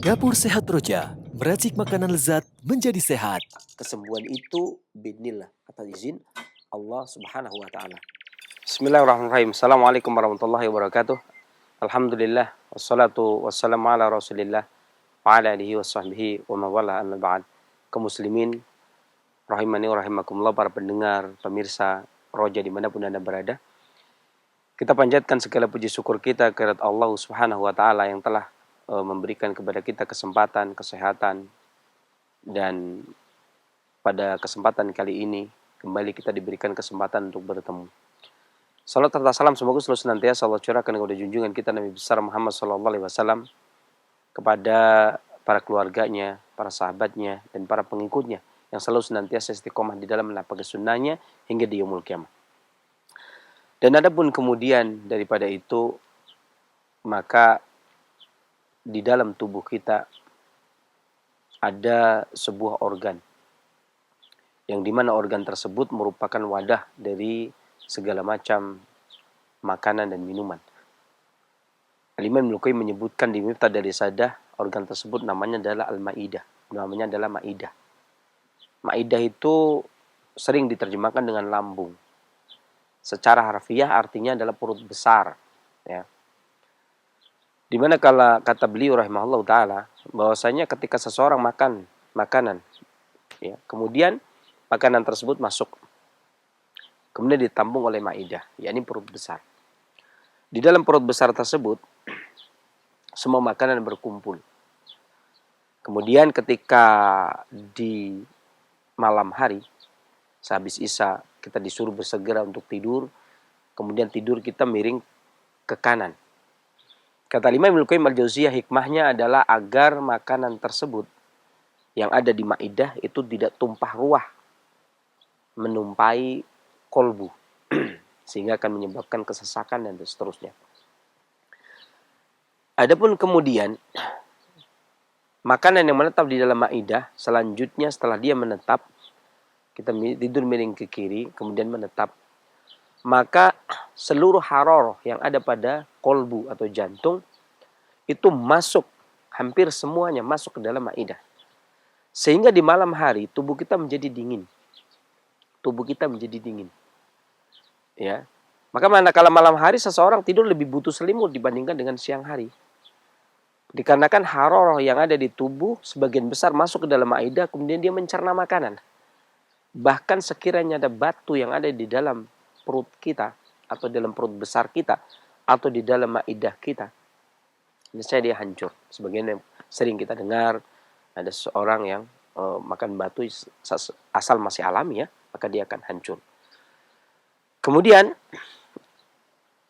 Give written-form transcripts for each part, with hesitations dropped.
Dapur Sehat Roja, meracik makanan lezat menjadi sehat. Kesembuhan itu binillah, atas izin Allah Subhanahu wa taala. Bismillahirrahmanirrahim. Assalamualaikum warahmatullahi wabarakatuh. Alhamdulillah wassalatu wassalamu ala Rasulillah wa ala alihi washabbihi wa mawala amma ba'd. Kaum muslimin rahimani wa rahimakumullah, para pendengar, pemirsa Roja dimanapun Anda berada. Kita panjatkan segala puji syukur kita kepada Allah Subhanahu wa taala yang telah memberikan kepada kita kesempatan, kesehatan, dan pada kesempatan kali ini kembali kita diberikan kesempatan untuk bertemu. Salam serta salam semoga selalu senantiasa Allah curahkan kepada junjungan kita Nabi besar Muhammad SAW, kepada para keluarganya, para sahabatnya, dan para pengikutnya yang selalu senantiasa istiqomah di dalam menapaki sunnahnya hingga di yaumul kiamah. Dan adapun kemudian daripada itu, maka di dalam tubuh kita ada sebuah organ, yang dimana organ tersebut merupakan wadah dari segala macam makanan dan minuman. Al-Imam Ibnu Qayyim menyebutkan di Miftah dari Sadah, organ tersebut namanya adalah Al-Ma'idah. Namanya adalah Ma'idah. Ma'idah itu sering diterjemahkan dengan lambung. Secara harfiah artinya adalah perut besar. Ya. Dimana kalau kata beliau rahimahullah ta'ala, bahwasanya ketika seseorang makan makanan, ya, kemudian makanan tersebut masuk, kemudian ditampung oleh ma'idah, yakni perut besar. Di dalam perut besar tersebut, semua makanan berkumpul. Kemudian ketika di malam hari, sehabis isya, kita disuruh bersegera untuk tidur, kemudian tidur kita miring ke kanan. Kata Imam Ibnu Qayyim al-Jauziyah, hikmahnya adalah agar makanan tersebut yang ada di ma'idah itu tidak tumpah ruah, menumpai kolbu, sehingga akan menyebabkan kesesakan dan seterusnya. Adapun kemudian makanan yang menetap di dalam ma'idah, selanjutnya setelah dia menetap, kita tidur miring ke kiri, kemudian menetap, maka seluruh haroroh yang ada pada kolbu atau jantung itu masuk, hampir semuanya masuk ke dalam ma'idah. Sehingga di malam hari tubuh kita menjadi dingin. Tubuh kita menjadi dingin. Ya. Maka manakala malam hari seseorang tidur lebih butuh selimut dibandingkan dengan siang hari. Dikarenakan haroroh yang ada di tubuh sebagian besar masuk ke dalam ma'idah, kemudian dia mencerna makanan. Bahkan sekiranya ada batu yang ada di dalam perut kita, atau dalam perut besar kita, atau di dalam ma'idah kita, niscaya dia hancur. Sebagian yang sering kita dengar, ada seorang yang makan batu asal masih alami, ya, maka dia akan hancur. Kemudian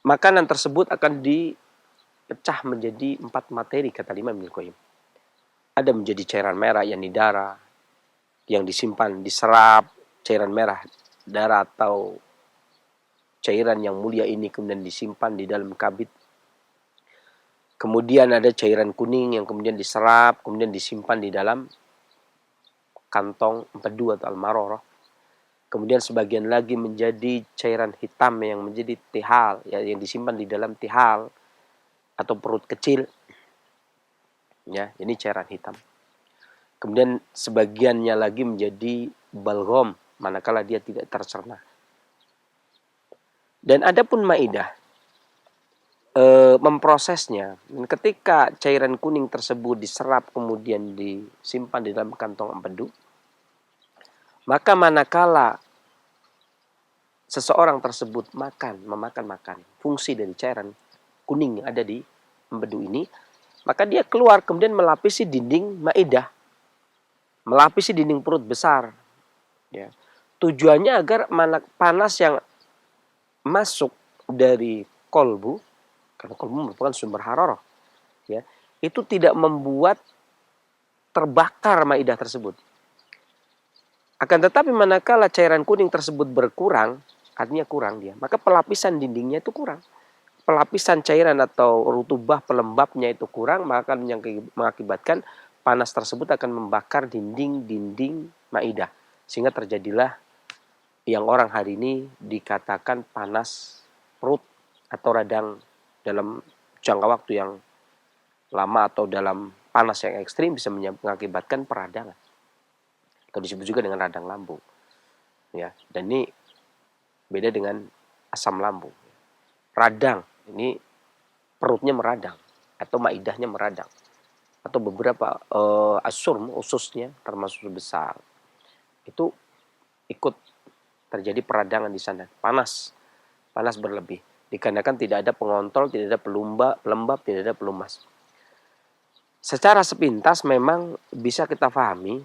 makanan tersebut akan dipecah menjadi 4 materi, kata Imam Ibnu Qayyim. Ada menjadi cairan merah yang di darah, yang disimpan diserap, cairan merah darah atau cairan yang mulia ini kemudian disimpan di dalam kabid. Kemudian ada cairan kuning yang kemudian diserap, kemudian disimpan di dalam kantong empedu atau al-marorah. Kemudian sebagian lagi menjadi cairan hitam yang menjadi tihal, ya, yang disimpan di dalam tihal atau perut kecil. Ya, ini cairan hitam. Kemudian sebagiannya lagi menjadi balgom manakala dia tidak tercerna. Dan adapun ma'idah memprosesnya, ketika cairan kuning tersebut diserap kemudian disimpan di dalam kantong empedu, maka manakala seseorang tersebut memakan fungsi dari cairan kuning yang ada di empedu ini, maka dia keluar kemudian melapisi dinding ma'idah, melapisi dinding perut besar, ya. Tujuannya agar panas yang masuk dari kolbu, karena kolbu merupakan sumber haroroh, ya, itu tidak membuat terbakar ma'idah tersebut. Akan tetapi manakala cairan kuning tersebut berkurang, artinya kurang dia, maka pelapisan dindingnya itu kurang. Pelapisan cairan atau rutubah pelembabnya itu kurang, maka yang mengakibatkan panas tersebut akan membakar dinding-dinding ma'idah. Sehingga terjadilah yang orang hari ini dikatakan panas perut atau radang dalam jangka waktu yang lama atau dalam panas yang ekstrim bisa mengakibatkan peradangan atau disebut juga dengan radang lambung, ya. Dan ini beda dengan asam lambung. Radang ini perutnya meradang atau maidahnya meradang, atau beberapa asurm ususnya termasuk besar itu ikut terjadi peradangan di sana, panas berlebih dikarenakan tidak ada pengontrol, tidak ada pelembab, tidak ada pelumas. Secara sepintas memang bisa kita pahami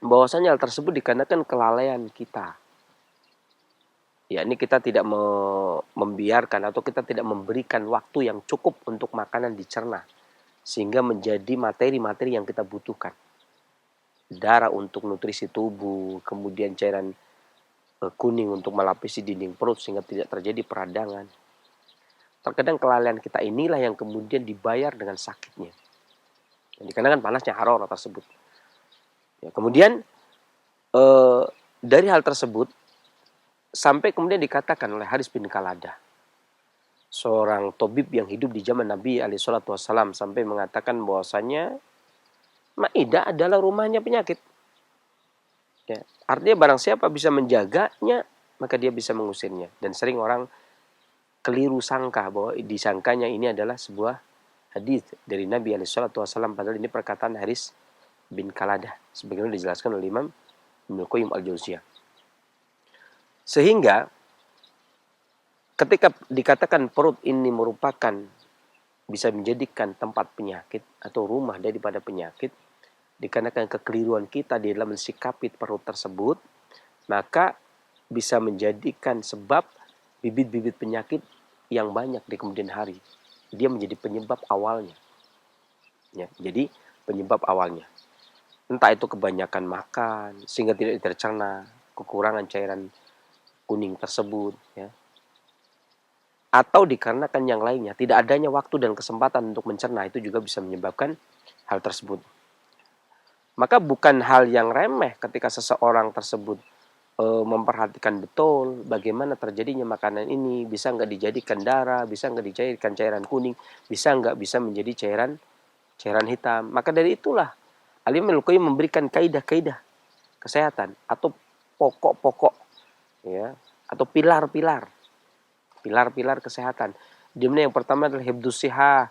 bahwasanya hal tersebut dikarenakan kelalaian kita. Yakni kita tidak membiarkan atau kita tidak memberikan waktu yang cukup untuk makanan dicerna sehingga menjadi materi-materi yang kita butuhkan. Darah untuk nutrisi tubuh, kemudian cairan kuning untuk melapisi dinding perut sehingga tidak terjadi peradangan. Terkadang kelalaian kita inilah yang kemudian dibayar dengan sakitnya. Dikarenakan panasnya harorah tersebut. Ya, kemudian dari hal tersebut sampai kemudian dikatakan oleh Haris bin Kaladah, seorang tabib yang hidup di zaman Nabi SAW, sampai mengatakan bahwasanya Maidah adalah rumahnya penyakit. Ya, artinya barang siapa bisa menjaganya, maka dia bisa mengusirnya. Dan sering orang keliru sangka bahwa disangkanya ini adalah sebuah hadis dari Nabi SAW, padahal ini perkataan Haris bin Kaladah, sebagaimana dijelaskan oleh Imam Ibnu Qayyim al-Jauziyah. Sehingga ketika dikatakan perut ini merupakan bisa menjadikan tempat penyakit atau rumah daripada penyakit, dikarenakan kekeliruan kita di dalam mensikapi perut tersebut, maka bisa menjadikan sebab bibit-bibit penyakit yang banyak di kemudian hari. Dia menjadi penyebab awalnya. Ya, jadi penyebab awalnya. Entah itu kebanyakan makan sehingga tidak tercerna, kekurangan cairan kuning tersebut, ya. Atau dikarenakan yang lainnya, tidak adanya waktu dan kesempatan untuk mencerna, itu juga bisa menyebabkan hal tersebut. Maka bukan hal yang remeh ketika seseorang tersebut memperhatikan betul bagaimana terjadinya makanan ini, bisa nggak dijadikan darah, bisa nggak dijadikan cairan kuning, bisa nggak bisa menjadi cairan hitam. Maka dari itulah Al-Imam Al-Qayyim memberikan kaidah-kaidah kesehatan atau pokok-pokok, ya, atau pilar-pilar kesehatan. Di mana yang pertama adalah hifdzus shihah,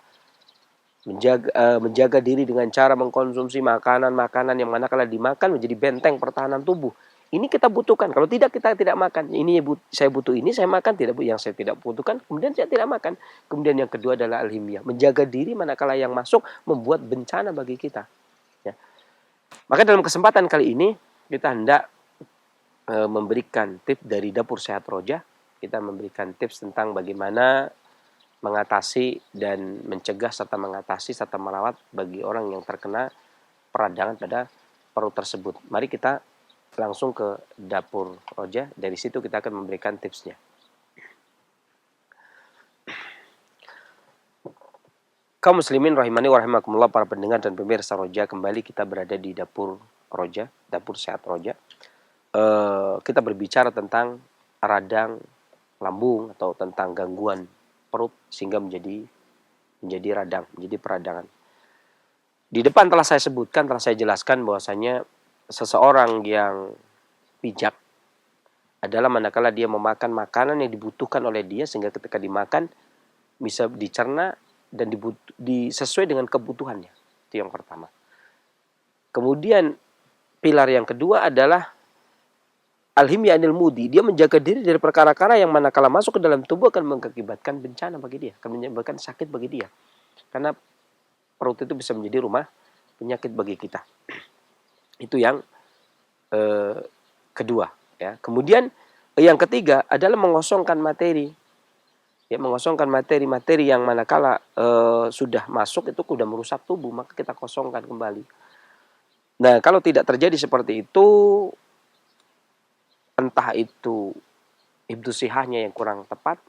menjaga diri dengan cara mengkonsumsi makanan-makanan yang manakala dimakan menjadi benteng pertahanan tubuh. Ini kita butuhkan. Kalau tidak, kita tidak makan. Ini saya butuh ini, saya makan. Tidak, yang saya tidak butuhkan, kemudian saya tidak makan. Kemudian yang kedua adalah al-himyah, menjaga diri manakala yang masuk membuat bencana bagi kita. Ya. Maka dalam kesempatan kali ini kita hendak memberikan tips dari Dapur Sehat Roja. Kita memberikan tips tentang bagaimana mengatasi dan mencegah serta mengatasi serta merawat bagi orang yang terkena peradangan pada perut tersebut. Mari kita langsung ke Dapur Roja. Dari situ kita akan memberikan tipsnya. Kaum muslimin rahimani wa rahimakumullah, para pendengar dan pemirsa Roja, kembali kita berada di Dapur Roja, Dapur Sehat Roja. Kita berbicara tentang radang lambung atau tentang gangguan perut sehingga menjadi radang, menjadi peradangan. Di depan telah saya sebutkan, telah saya jelaskan bahwasanya seseorang yang bijak adalah manakala dia memakan makanan yang dibutuhkan oleh dia sehingga ketika dimakan bisa dicerna dan sesuai dengan kebutuhannya. Itu yang pertama. Kemudian pilar yang kedua adalah al-himyah anil mudi. Dia menjaga diri dari perkara-perkara yang manakala masuk ke dalam tubuh akan mengakibatkan bencana bagi dia, akan menyebabkan sakit bagi dia. Karena perut itu bisa menjadi rumah penyakit bagi kita. Itu yang kedua, ya. Kemudian yang ketiga adalah mengosongkan materi. Ya, mengosongkan materi-materi yang manakala sudah masuk itu sudah merusak tubuh, maka kita kosongkan kembali. Nah, kalau tidak terjadi seperti itu, entah itu hifdzus shihahnya yang kurang tepat,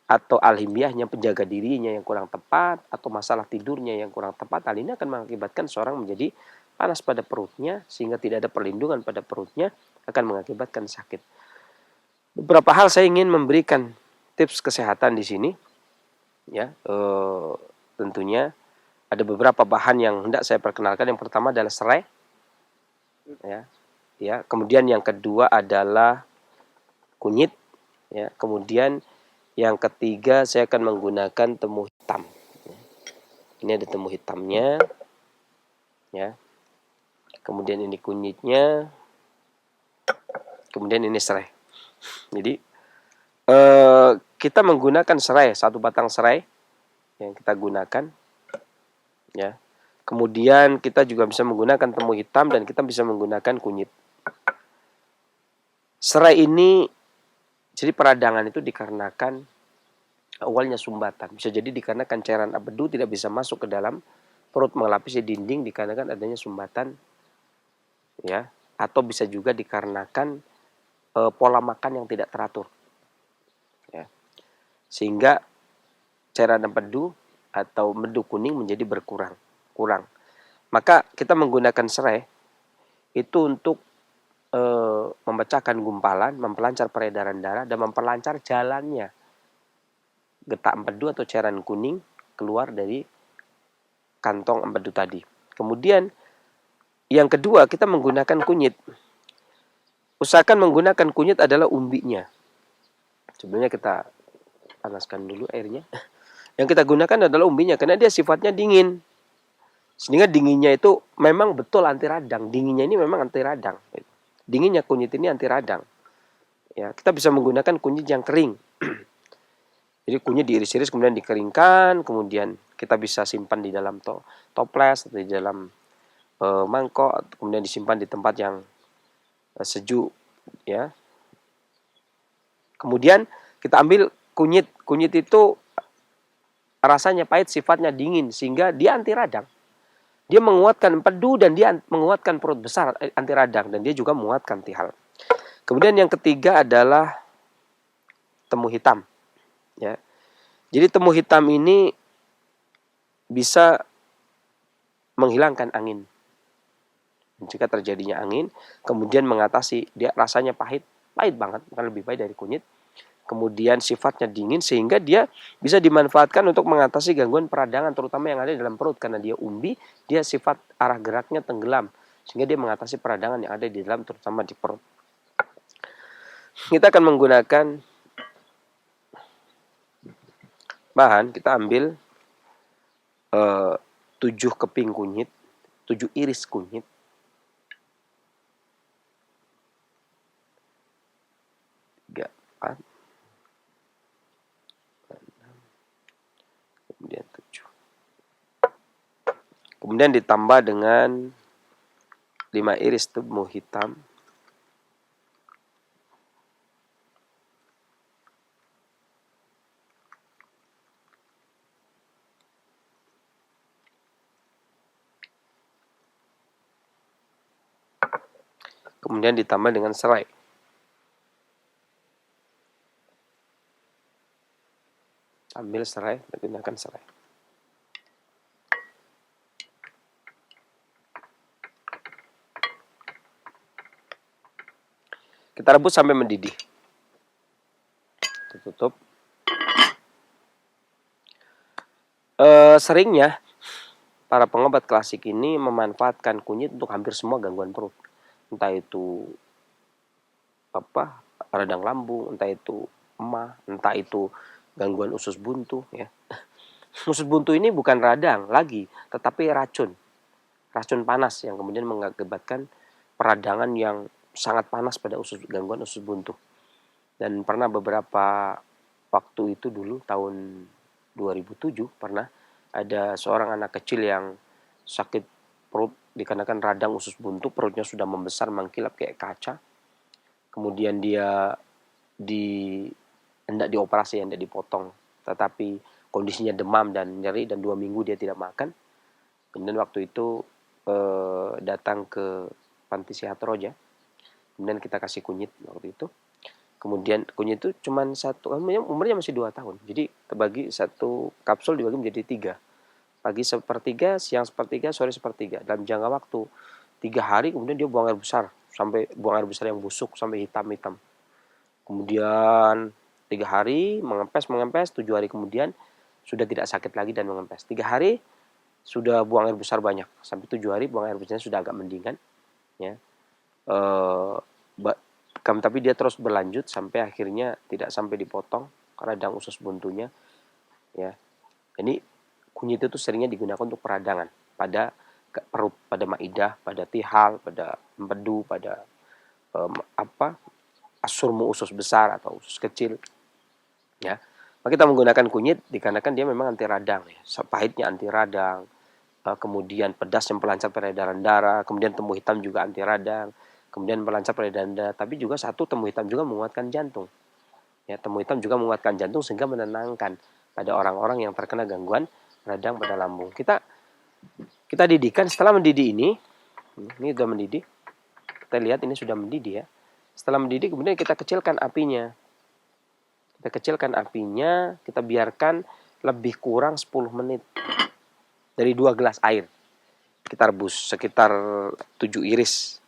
atau al-himyahnya, penjaga dirinya yang kurang tepat, atau masalah tidurnya yang kurang tepat, hal ini akan mengakibatkan seorang menjadi panas pada perutnya sehingga tidak ada perlindungan pada perutnya, akan mengakibatkan sakit. Beberapa hal saya ingin memberikan tips kesehatan di sini, ya. Tentunya ada beberapa bahan yang hendak saya perkenalkan. Yang pertama adalah serai, ya. Kemudian yang kedua adalah kunyit, ya. Kemudian yang ketiga saya akan menggunakan temu hitam. Ini ada temu hitamnya, ya. Kemudian ini kunyitnya, kemudian ini serai. Jadi kita menggunakan serai, satu batang serai yang kita gunakan, ya. Kemudian kita juga bisa menggunakan temu hitam dan kita bisa menggunakan kunyit. Serai ini, jadi peradangan itu dikarenakan awalnya sumbatan. Bisa jadi dikarenakan cairan empedu tidak bisa masuk ke dalam perut melapisi dinding dikarenakan adanya sumbatan, ya. Atau bisa juga dikarenakan pola makan yang tidak teratur, ya. Sehingga cairan empedu atau empedu kuning menjadi kurang. Maka kita menggunakan serai itu untuk memecahkan gumpalan, memperlancar peredaran darah dan memperlancar jalannya getah empedu atau cairan kuning keluar dari kantong empedu tadi. Kemudian yang kedua kita menggunakan kunyit. Usahakan menggunakan kunyit adalah umbinya. Sebelumnya kita panaskan dulu airnya. Yang kita gunakan adalah umbinya karena dia sifatnya dingin. Sehingga dinginnya itu memang betul anti radang. Dinginnya ini memang anti radang. Dinginnya kunyit ini anti radang. Ya, kita bisa menggunakan kunyit yang kering. Jadi kunyit diiris-iris kemudian dikeringkan, kemudian kita bisa simpan di dalam toples atau di dalam mangkok, kemudian disimpan di tempat yang sejuk, ya. Kemudian kita ambil kunyit. Kunyit itu rasanya pahit, sifatnya dingin sehingga dia anti radang. Dia menguatkan empedu dan dia menguatkan perut besar, anti radang, dan dia juga menguatkan tihal. Kemudian yang ketiga adalah temu hitam, ya. Jadi temu hitam ini bisa menghilangkan angin. Jika terjadinya angin, kemudian mengatasi, dia rasanya pahit banget, bukan lebih pahit dari kunyit. Kemudian sifatnya dingin sehingga dia bisa dimanfaatkan untuk mengatasi gangguan peradangan terutama yang ada di dalam perut karena dia umbi, dia sifat arah geraknya tenggelam sehingga dia mengatasi peradangan yang ada di dalam terutama di perut. Kita akan menggunakan bahan, kita ambil 7 keping kunyit, 7 iris kunyit. Kemudian ditambah dengan 5 iris temu hitam. Kemudian ditambah dengan serai. Ambil serai, gunakan serai. Kita rebus sampai mendidih. Tutup. Seringnya para pengobat klasik ini memanfaatkan kunyit untuk hampir semua gangguan perut. Entah itu radang lambung, entah itu emah, entah itu gangguan usus buntu, ya. Usus buntu ini bukan radang lagi, tetapi racun panas yang kemudian mengakibatkan peradangan yang sangat panas pada gangguan usus buntu. Dan pernah beberapa waktu itu dulu tahun 2007 pernah ada seorang anak kecil yang sakit perut dikarenakan radang usus buntu, perutnya sudah membesar mengkilap kayak kaca. Kemudian dia hendak dioperasi, hendak dipotong, tetapi kondisinya demam dan nyeri dan 2 minggu dia tidak makan. Kemudian waktu itu datang ke Panti Sehat Roja. Kemudian kita kasih kunyit waktu itu. Kemudian kunyit itu cuma umurnya masih 2 tahun. Jadi terbagi satu kapsul dibagi menjadi 3. Pagi sepertiga, siang sepertiga, sore sepertiga. Dalam jangka waktu 3 hari kemudian dia buang air besar. Sampai buang air besar yang busuk sampai hitam-hitam. Kemudian 3 hari mengempes, 7 hari kemudian sudah tidak sakit lagi dan mengempes. 3 hari sudah buang air besar banyak, sampai 7 hari buang air besarnya sudah agak mendingan, ya. Eh, tapi dia terus berlanjut sampai akhirnya tidak sampai dipotong radang usus buntunya, ya. Ini kunyit itu seringnya digunakan untuk peradangan pada perut, pada maidah, pada tihal, pada empedu, pada apa asurmu usus besar atau usus kecil, ya. Maka kita menggunakan kunyit dikarenakan dia memang anti radang, ya. Pahitnya anti radang, kemudian pedas yang pelancar peredaran darah, kemudian temu hitam juga anti radang, kemudian pelancar peredaran darah. Tapi juga satu, temu hitam juga menguatkan jantung. Ya, temu hitam juga menguatkan jantung sehingga menenangkan pada orang-orang yang terkena gangguan radang pada lambung. Kita didihkan. Setelah mendidih ini sudah mendidih. Kita lihat ini sudah mendidih, ya. Setelah mendidih kemudian kita kecilkan apinya. Kita biarkan lebih kurang 10 menit. Dari 2 gelas air kita rebus sekitar 7 iris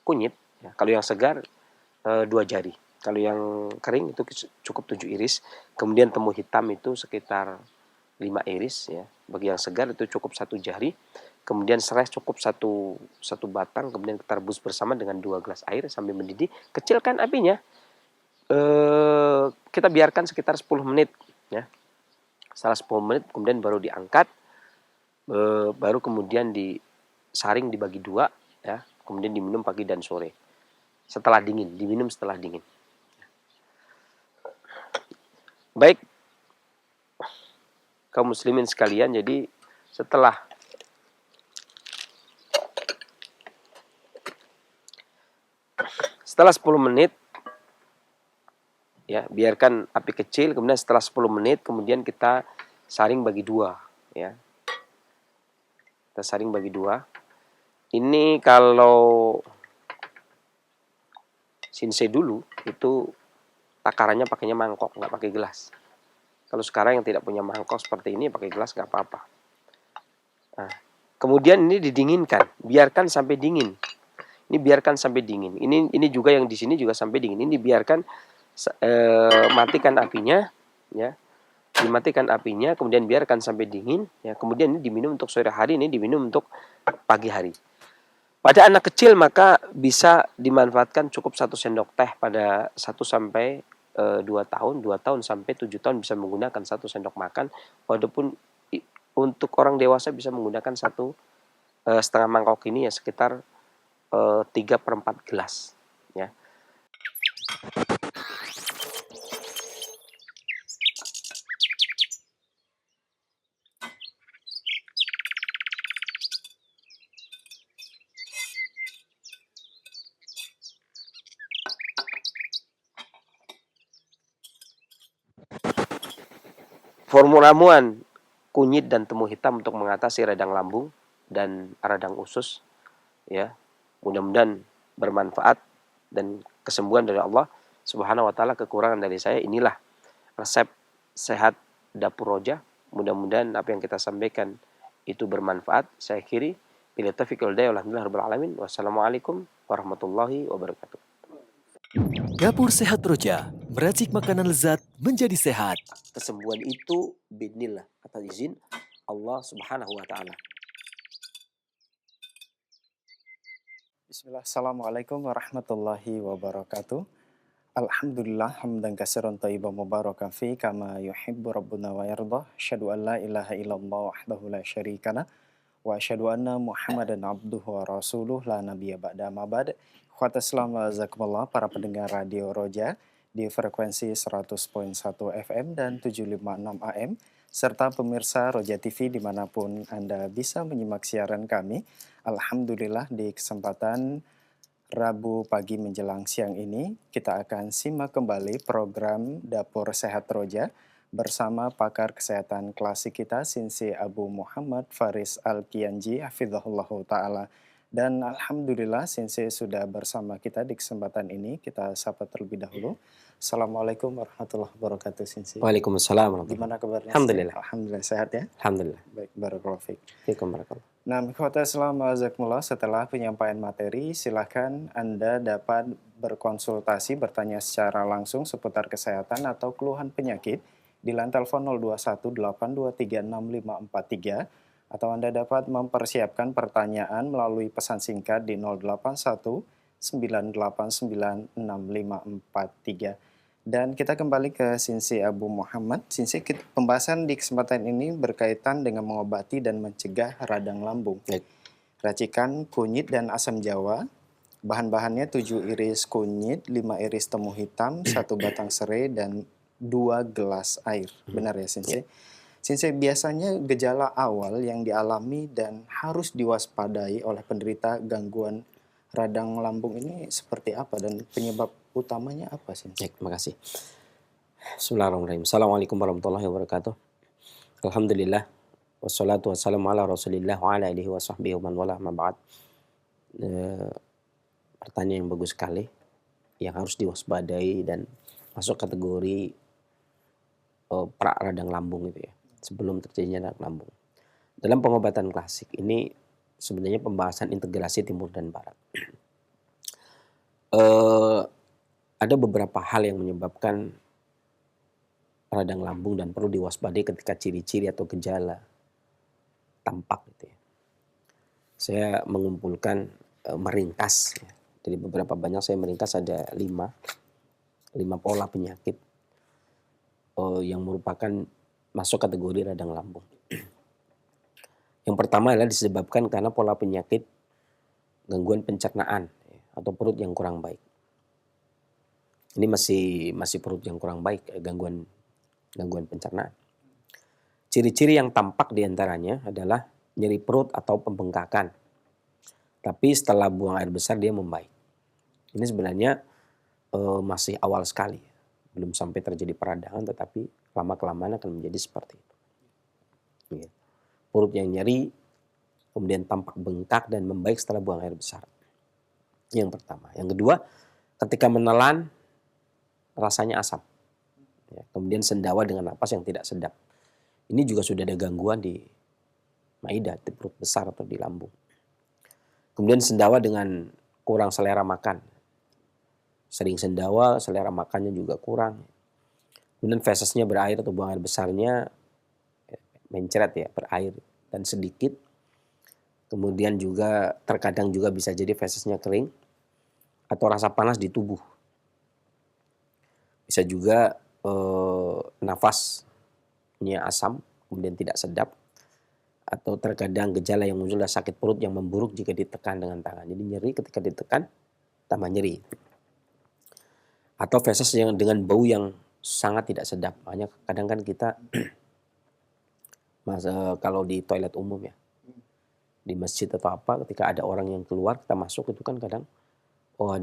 kunyit, ya. Kalau yang segar 2 jari. Kalau yang kering itu cukup 7 iris. Kemudian temu hitam itu sekitar 5 iris, ya. Bagi yang segar itu cukup 1 jari. Kemudian serai cukup satu batang. Kemudian kita rebus bersama dengan 2 gelas air sambil mendidih. Kecilkan apinya. Kita biarkan sekitar 10 menit, ya. Setelah 10 menit kemudian baru diangkat, baru kemudian disaring dibagi 2, ya. Kemudian diminum pagi dan sore. Diminum setelah dingin. Baik, kaum muslimin sekalian, jadi setelah setelah 10 menit, ya, biarkan api kecil. Kemudian setelah 10 menit kemudian kita saring bagi 2, ya. Kita saring bagi 2. Ini kalau Shinsei dulu itu takarannya pakainya mangkok, nggak pakai gelas. Kalau sekarang yang tidak punya mangkok seperti ini pakai gelas nggak apa-apa. Nah, kemudian ini didinginkan, biarkan sampai dingin. Ini biarkan sampai dingin. Ini juga yang di sini juga sampai dingin. Ini biarkan matikan apinya, ya. Dimatikan apinya, kemudian biarkan sampai dingin, ya. Kemudian ini diminum untuk sore hari, ini diminum untuk pagi hari. Pada anak kecil maka bisa dimanfaatkan cukup 1 sendok teh pada 1 sampai 2 tahun, 2 tahun sampai 7 tahun bisa menggunakan 1 sendok makan. Walaupun untuk orang dewasa bisa menggunakan 1,5 mangkok ini, ya, sekitar 3/4 gelas, ya. Formula ramuan kunyit dan temu hitam untuk mengatasi radang lambung dan radang usus, ya. Mudah-mudahan bermanfaat dan kesembuhan dari Allah Subhanahu wa taala. Kekurangan dari saya, inilah resep sehat dapur Roja. Mudah-mudahan apa yang kita sampaikan itu bermanfaat. Saya akhiri, bila taufiq wal hidayah, alhamdulillah rabbil alamin. Wassalamualaikum warahmatullahi wabarakatuh. Dapur Sehat Roja, meracik makanan lezat menjadi sehat. Kesembuhan itu biidznillah, atas izin Allah Subhanahu wa taala. Bismillah, Assalamualaikum warahmatullahi wabarakatuh. Alhamdulillah, hamdan katsiran thayyiban mubarakan fi kama yuhibbu rabbuna wa yardah. Asyhadu an la ilaha illallah wahdahu la syarikalah wa asyhadu anna Muhammadan abduhu wa rasuluh la nabiyya ba'da ma ba'd. Ikhwata Islam wa jazakumullah, para pendengar Radio Roja di frekuensi 100.1 FM dan 756 AM, serta pemirsa Roja TV dimanapun Anda bisa menyimak siaran kami. Alhamdulillah, di kesempatan Rabu pagi menjelang siang ini, kita akan simak kembali program Dapur Sehat Roja bersama pakar kesehatan klasik kita, Sinsi Abu Muhammad Faris Al-Kianji, hafizahullahu ta'ala. Dan Alhamdulillah, Sinsi sudah bersama kita di kesempatan ini. Kita sapa terlebih dahulu. Assalamualaikum warahmatullahi wabarakatuh, Sinsi. Waalaikumsalam warahmatullahi. Gimana kabarnya? Alhamdulillah. Alhamdulillah, sehat ya? Alhamdulillah. Baik, barakallahu fiik. Fiikum barakallah. Nah, ikhwata Islam wa jazakumullah, setelah penyampaian materi, silakan Anda dapat berkonsultasi, bertanya secara langsung seputar kesehatan atau keluhan penyakit di line telepon 0218236543 Atau Anda dapat mempersiapkan pertanyaan melalui pesan singkat di 081 989 6543. Dan kita kembali ke Sinsi Abu Muhammad. Sinsi, pembahasan di kesempatan ini berkaitan dengan mengobati dan mencegah radang lambung. Baik. Racikan kunyit dan asam jawa. Bahan-bahannya 7 iris kunyit, 5 iris temu hitam, 1 batang serai, dan 2 gelas air. Benar ya, Sinsi? Sinsi, biasanya gejala awal yang dialami dan harus diwaspadai oleh penderita gangguan radang lambung ini seperti apa dan penyebab utamanya apa, Sinsi? Baik, terima kasih. Bismillahirrahmanirrahim. Assalamualaikum warahmatullahi wabarakatuh. Alhamdulillah. Wassalatu wassalamu ala rasulillah wa ala alihi wa sahbihi wa man wala ma ba'd. Pertanyaan yang bagus sekali, yang harus diwaspadai dan masuk kategori pra radang lambung itu ya, sebelum terjadinya radang lambung. Dalam pengobatan klasik ini sebenarnya pembahasan integrasi timur dan barat. Ada beberapa hal yang menyebabkan radang lambung dan perlu diwaspadai ketika ciri-ciri atau gejala tampak gitu ya. Saya mengumpulkan meringkas ya. Jadi beberapa banyak saya meringkas ada 5 pola penyakit yang merupakan masuk kategori radang lambung. Yang pertama adalah disebabkan karena pola penyakit gangguan pencernaan ya, atau perut yang kurang baik. Ini masih perut yang kurang baik, gangguan pencernaan. Ciri-ciri yang tampak diantaranya adalah nyeri perut atau pembengkakan. Tapi setelah buang air besar dia membaik. Ini sebenarnya masih awal sekali. Belum sampai terjadi peradangan, tetapi lama-kelamaan akan menjadi seperti itu. Ya. Perut yang nyeri, kemudian tampak bengkak dan membaik setelah buang air besar. Yang pertama. Yang kedua, ketika menelan rasanya asam. Ya, kemudian sendawa dengan napas yang tidak sedap. Ini juga sudah ada gangguan di maida, di perut besar atau di lambung. Kemudian sendawa dengan kurang selera makan. Sering sendawa, selera makannya juga kurang. Kemudian fesesnya berair atau buang air besarnya mencret ya, berair dan sedikit. Kemudian juga terkadang juga bisa jadi fesesnya kering atau rasa panas di tubuh. Bisa juga nafasnya asam, kemudian tidak sedap. Atau terkadang gejala yang muncul adalah sakit perut yang memburuk jika ditekan dengan tangan. Jadi nyeri ketika ditekan, tambah nyeri. Atau feses yang dengan bau yang sangat tidak sedap. Makanya kadang kan kita kalau di toilet umum ya, di masjid atau apa, ketika ada orang yang keluar, kita masuk itu kan kadang,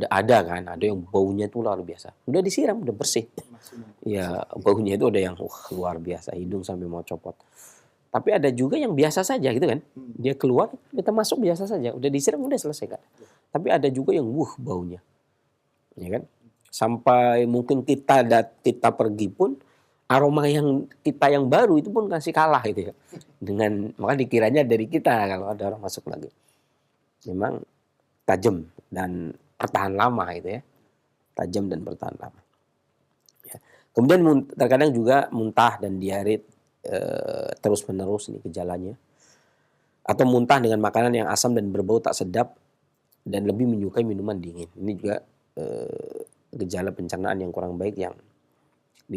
ada yang baunya itu luar biasa. Udah disiram, udah bersih. Ya baunya itu ada yang luar biasa, hidung sampai mau copot. Tapi ada juga yang biasa saja gitu kan. Dia keluar, kita masuk biasa saja. Udah disiram, udah selesai kan. Tapi ada juga yang baunya. Ya kan? Sampai mungkin kita pergi pun aroma yang baru itu pun kasih kalah gitu ya. Maka dikiranya dari kita kalau ada orang masuk lagi. Memang tajam dan bertahan lama gitu ya. Tajam dan bertahan lama. Ya. Kemudian terkadang juga muntah dan diare terus menerus ini gejalanya, atau muntah dengan makanan yang asam dan berbau tak sedap dan lebih menyukai minuman dingin. Ini juga gejala pencernaan yang kurang baik yang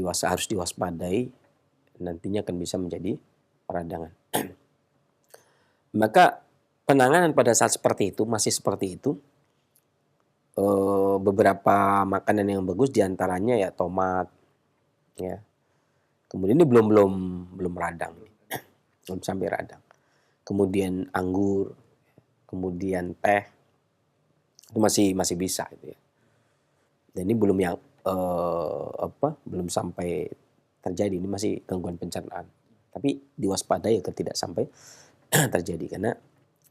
harus diwaspadai, nantinya akan bisa menjadi peradangan. Maka penanganan pada saat seperti itu masih seperti itu. Beberapa makanan yang bagus diantaranya ya tomat, ya. Kemudian ini belum radang, belum sampai radang. Kemudian anggur, kemudian teh, itu masih bisa gitu ya. Dan ini belum yang belum sampai terjadi, ini masih gangguan pencernaan. Tapi diwaspadai agar tidak sampai terjadi karena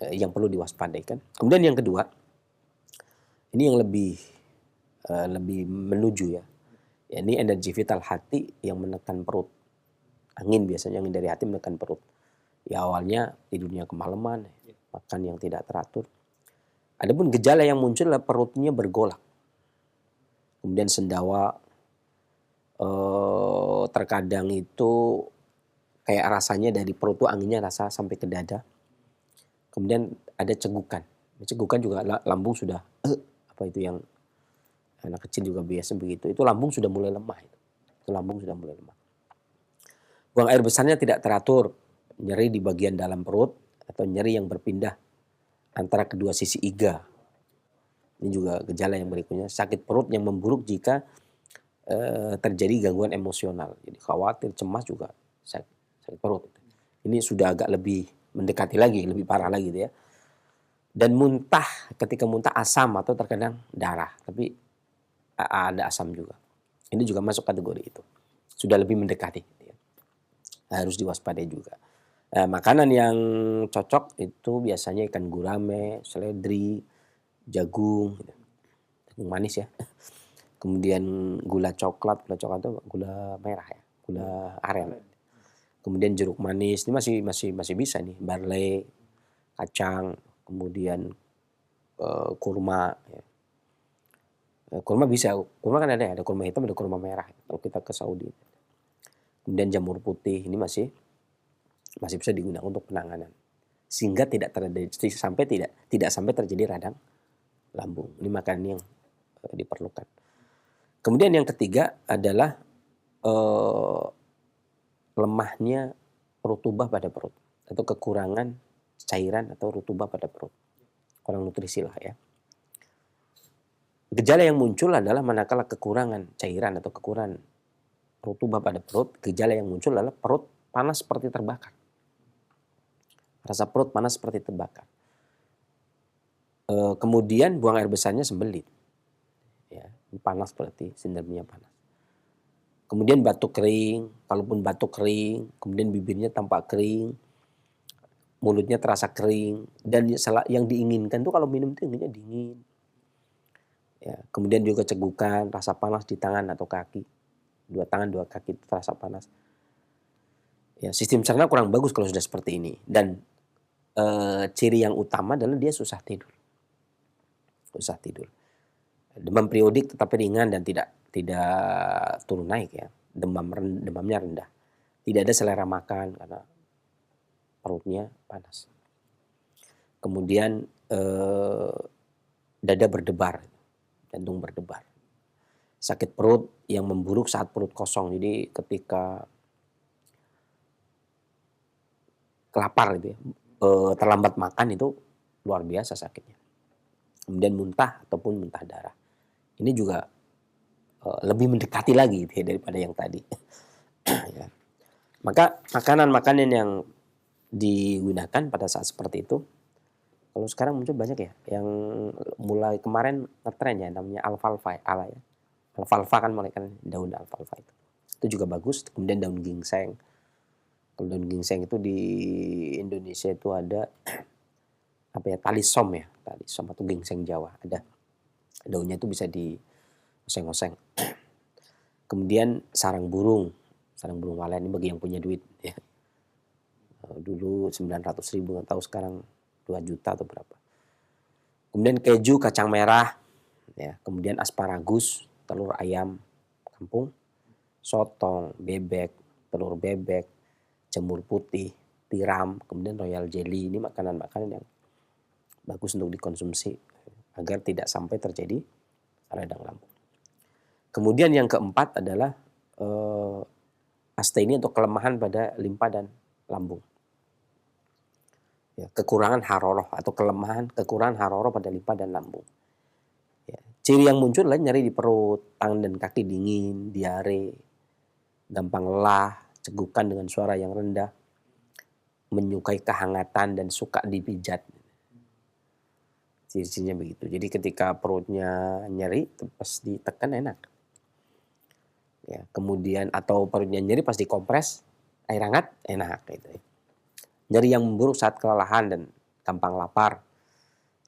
yang perlu diwaspadai kan. Kemudian yang kedua, ini yang lebih menuju ya. Ya, ini energi vital hati yang menekan perut. Angin biasanya, angin dari hati menekan perut. Ya awalnya tidurnya kemalaman, makan yang tidak teratur. Adapun gejala yang muncul adalah perutnya bergolak. Kemudian sendawa, terkadang itu kayak rasanya dari perut tuh anginnya rasa sampai ke dada. Kemudian ada cegukan. Cegukan juga lambung sudah apa itu yang anak kecil juga biasa begitu. Itu lambung sudah mulai lemah itu. Itu lambung sudah mulai lemah. Buang air besarnya tidak teratur, nyeri di bagian dalam perut atau nyeri yang berpindah antara kedua sisi iga. Ini juga gejala yang berikutnya, sakit perut yang memburuk jika terjadi gangguan emosional. Jadi khawatir, cemas juga sakit perut. Ini sudah agak lebih mendekati lagi, lebih parah lagi gitu ya. Dan muntah, ketika muntah asam atau terkadang darah, tapi ada asam juga. Ini juga masuk kategori itu. Sudah lebih mendekati. Gitu ya. Harus diwaspadai juga. Makanan yang cocok itu biasanya ikan gurame, seledri, jagung, gitu. Jagung manis ya. Kemudian gula coklat itu gula merah ya, gula aren. Kemudian jeruk manis, ini masih bisa nih, barley, kacang, kemudian kurma. Ya. Kurma bisa, kurma kan ada kurma hitam, ada kurma merah. Kalau kita ke Saudi. Kemudian jamur putih, ini masih bisa digunakan untuk penanganan, sehingga tidak sampai terjadi radang lambung. Ini makanan yang diperlukan. Kemudian yang ketiga adalah lemahnya rutubah pada perut atau kekurangan cairan atau rutubah pada perut, kurang nutrisi lah ya. Gejala yang muncul adalah manakala kekurangan cairan atau kekurangan rutubah pada perut, gejala yang muncul adalah perut panas seperti terbakar. Rasa perut panas seperti terbakar. Kemudian buang air besarnya sembelit. Ya, panas berarti sinerginya panas. Kemudian batuk kering, kalaupun batuk kering, kemudian bibirnya tampak kering, mulutnya terasa kering, dan yang diinginkan tuh kalau minum itu inginnya dingin. Ya, kemudian juga cegukan, rasa panas di tangan atau kaki. Dua tangan, dua kaki itu terasa panas. Ya, sistem cerna kurang bagus kalau sudah seperti ini. Dan ciri yang utama adalah dia susah tidur. Susah tidur. Demam periodik tetapi ringan dan tidak turun naik ya. Demamnya rendah. Tidak ada selera makan karena perutnya panas. Kemudian dada berdebar, jantung berdebar. Sakit perut yang memburuk saat perut kosong. Jadi ketika kelapar gitu ya, terlambat makan itu luar biasa sakitnya. Kemudian muntah ataupun muntah darah. Ini juga lebih mendekati lagi gitu ya, daripada yang tadi. Ya. Maka makanan-makanan yang digunakan pada saat seperti itu, kalau sekarang muncul banyak ya, yang mulai kemarin ngetren ya, namanya alfalfa ya. Alfalfa kan mulai kan daun alfalfa itu. Itu juga bagus. Kemudian daun ginseng. Kalau daun ginseng itu di Indonesia itu ada apa ya, talisom atau ginseng Jawa, ada daunnya itu bisa dioseng-oseng. Kemudian sarang burung walet ini bagi yang punya duit ya. Dulu 900.000, nggak tahu sekarang 2 juta atau berapa. Kemudian keju, kacang merah ya, kemudian asparagus, telur ayam kampung, sotong, bebek, telur bebek, jamur putih, tiram, kemudian royal jelly. Ini makanan-makanan yang bagus untuk dikonsumsi agar tidak sampai terjadi radang lambung. Kemudian yang keempat adalah asteni atau kelemahan pada limpa dan lambung. Ya, kekurangan haroroh pada limpa dan lambung. Ya, ciri yang muncul adalah nyeri di perut, tangan dan kaki dingin, diare, gampang lelah, cegukan dengan suara yang rendah, menyukai kehangatan dan suka dipijat. Ciri-cirinya begitu. Jadi ketika perutnya nyeri, pas ditekan enak. Ya, kemudian atau perutnya nyeri pas dikompres, air hangat enak gitu. Nyeri yang memburuk saat kelelahan dan gampang lapar.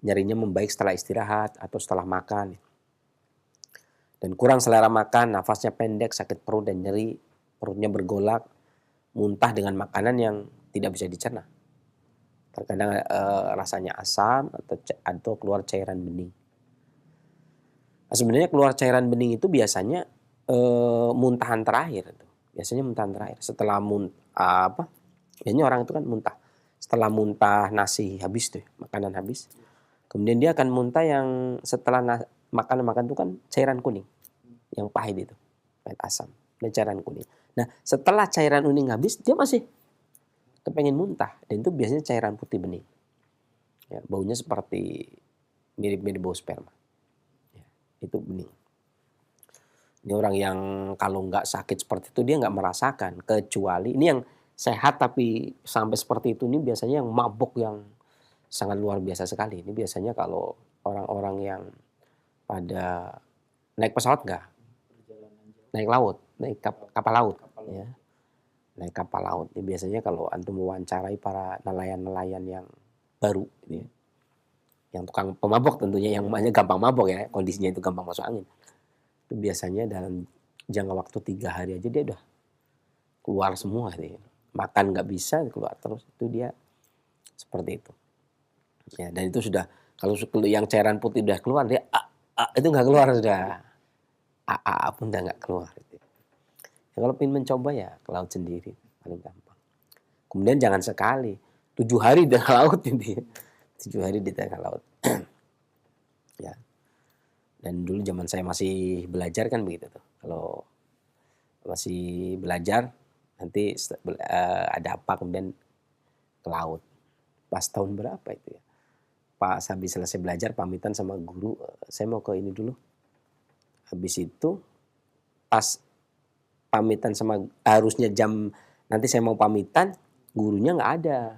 Nyerinya membaik setelah istirahat atau setelah makan. Dan kurang selera makan, nafasnya pendek, sakit perut dan nyeri, perutnya bergolak, muntah dengan makanan yang tidak bisa dicerna. Terkadang rasanya asam atau keluar cairan bening. Nah, sebenarnya keluar cairan bening itu biasanya muntahan terakhir. Biasanya muntahan terakhir. Setelah biasanya orang itu kan muntah. Setelah muntah nasi habis tuh, makanan habis. Kemudian dia akan muntah yang setelah makan itu kan cairan kuning. Yang pahit itu, pahit asam. Dan cairan kuning. Nah setelah cairan kuning habis, dia masih kepengen muntah. Dan itu biasanya cairan putih bening. Ya, baunya seperti mirip-mirip bau sperma. Ya, itu bening. Ini orang yang kalau nggak sakit seperti itu dia nggak merasakan. Kecuali ini yang sehat tapi sampai seperti itu, ini biasanya yang mabuk yang sangat luar biasa sekali. Ini biasanya kalau orang-orang yang pada naik pesawat nggak, naik laut, naik kapal laut, ya, naik kapal laut. Ini biasanya kalau antum mewawancarai para nelayan-nelayan yang baru, ya, yang tukang pemabok tentunya, yang banyak gampang mabok ya, kondisinya itu gampang masuk angin. Itu biasanya dalam jangka waktu 3 hari aja dia udah keluar semua, ya. Makan nggak bisa keluar terus, itu dia seperti itu. Ya, dan itu sudah kalau yang cairan putih udah keluar dia itu nggak keluar sudah, pun udah nggak keluar. Ya, kalau ingin mencoba ya ke laut sendiri paling gampang. Kemudian jangan sekali 7 hari di tengah laut ini, 7 hari di tengah laut. Ya. Dan dulu zaman saya masih belajar kan begitu tuh. Kalau masih belajar nanti ada apa kemudian ke laut. Pas tahun berapa itu ya? Pas habis selesai belajar pamitan sama guru, saya mau ke ini dulu. Habis itu pas pamitan sama harusnya jam nanti saya mau pamitan, gurunya nggak ada.